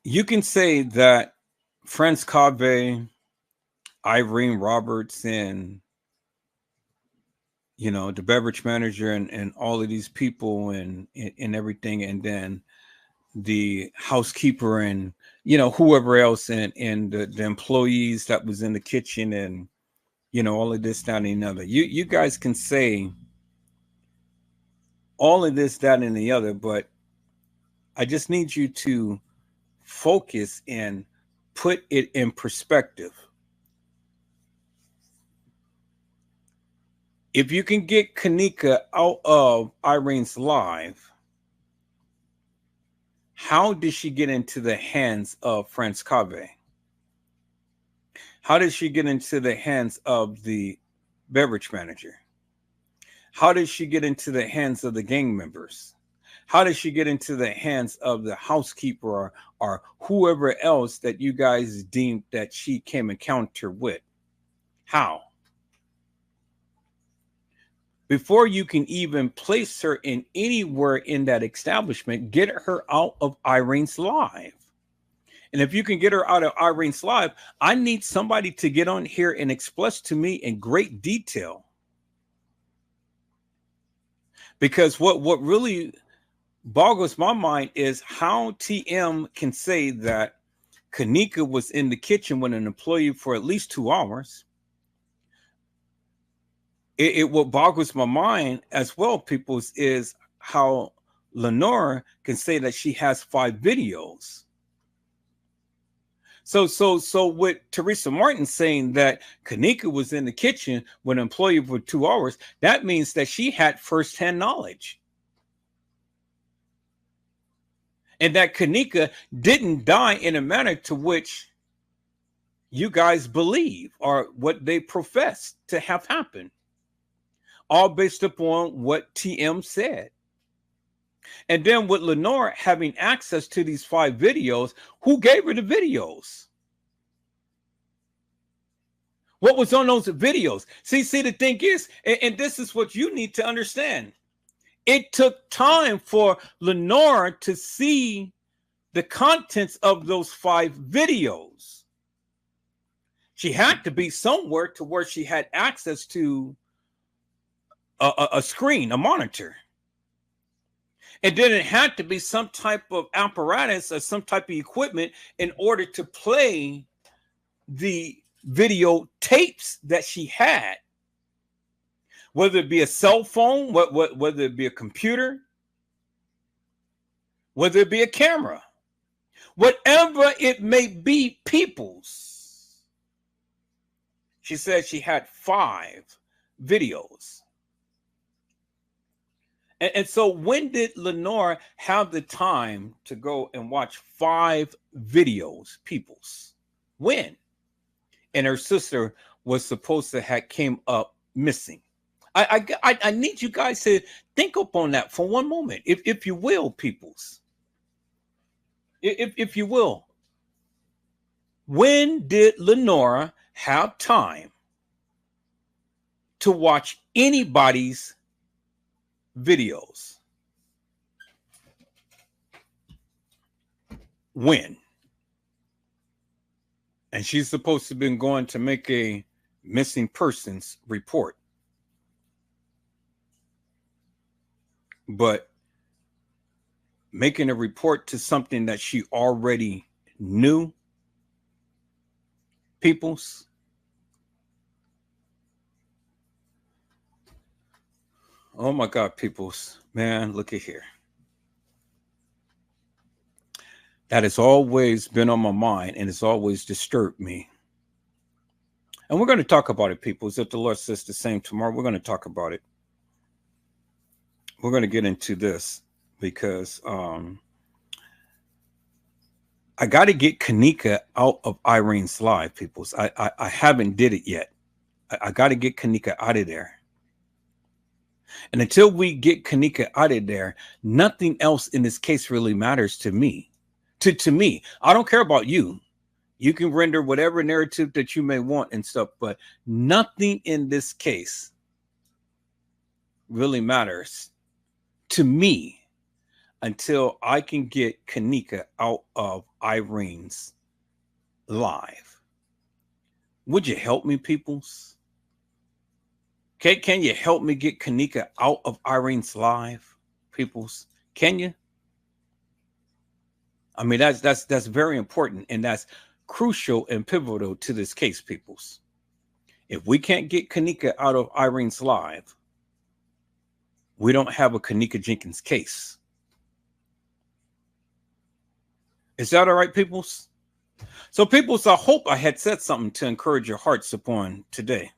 You can say that Franz Cave, Irene Roberts, and the beverage manager and all of these people and everything, and then the housekeeper and whoever else and the employees that was in the kitchen and all of this, that, and the other. You guys can say all of this, that, and the other, but I just need you to focus and put it in perspective. If you can get Kanika out of Irene's live, how did she get into the hands of Franz Cave? How did she get into the hands of the beverage manager? How did she get into the hands of the gang members? How did she get into the hands of the housekeeper or whoever else that you guys deemed that she came encounter with? How? before you can even place her in anywhere in that establishment, get her out of Irene's life. And if you can get her out of Irene's life, I need somebody to get on here and express to me in great detail. Because what really boggles my mind is how TM can say that Kanika was in the kitchen with an employee for at least 2 hours. What boggles my mind as well, peoples, is how Lenora can say that she has 5 videos. So with Teresa Martin saying that Kanika was in the kitchen with an employee for 2 hours, that means that she had firsthand knowledge. And that Kanika didn't die in a manner to which you guys believe or what they profess to have happened. All based upon what TM said. And then with Lenora having access to these 5 videos, who gave her the videos? What was on those videos? See, the thing is, and this is what you need to understand. It took time for Lenora to see the contents of those 5 videos. She had to be somewhere to where she had access to a screen, a monitor. And then it had to be some type of apparatus or some type of equipment in order to play the video tapes that she had. Whether it be a cell phone, whether it be a computer, whether it be a camera, whatever it may be, peoples. She said she had 5 videos. And so when did Lenora have the time to go and watch 5 videos, peoples? When? And her sister was supposed to have came up missing. I need you guys to think upon that for one moment, if you will, peoples. If you will. When did Lenora have time to watch anybody's videos? When? And she's supposed to have been going to make a missing persons report. But making a report to something that she already knew, peoples. Oh my God, peoples. Man, look at here. That has always been on my mind and it's always disturbed me. And we're going to talk about it, peoples. If the Lord says the same tomorrow, we're going to talk about it. We're going to get into this because I got to get Kanika out of Irene's life, peoples. I haven't did it yet. I got to get Kanika out of there. And until we get Kanika out of there, nothing else in this case really matters to me. To me, I don't care about you. You can render whatever narrative that you may want and stuff, but nothing in this case really matters to me until I can get Kanika out of Irene's life. Would you help me, peoples? Can you help me get Kanika out of Irene's life, peoples? Can you? I mean, that's very important, and that's crucial and pivotal to this case, peoples. If we can't get Kanika out of Irene's life, we don't have a Kanika Jenkins case. Is that all right, peoples? So, peoples, I hope I had said something to encourage your hearts upon today.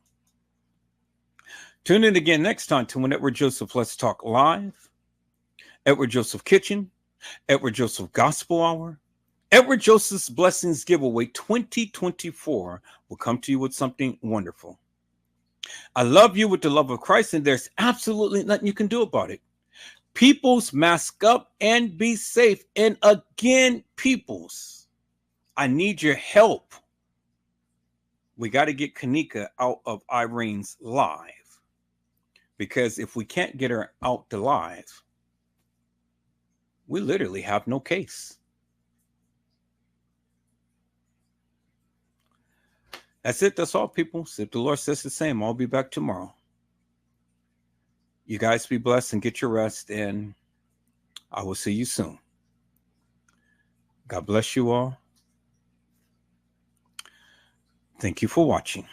Tune in again next time to when Edward Joseph Let's Talk Live, Edward Joseph Kitchen, Edward Joseph Gospel Hour, Edward Joseph's Blessings Giveaway 2024 will come to you with something wonderful. I love you with the love of Christ, and there's absolutely nothing you can do about it. Peoples, mask up and be safe. And again, peoples, I need your help. We got to get Kanika out of Irene's life Because if we can't get her out alive, we literally have no case. That's it. That's all, people. So if the Lord says the same, I'll be back tomorrow. You guys be blessed and get your rest, and I will see you soon. God bless you all. Thank you for watching.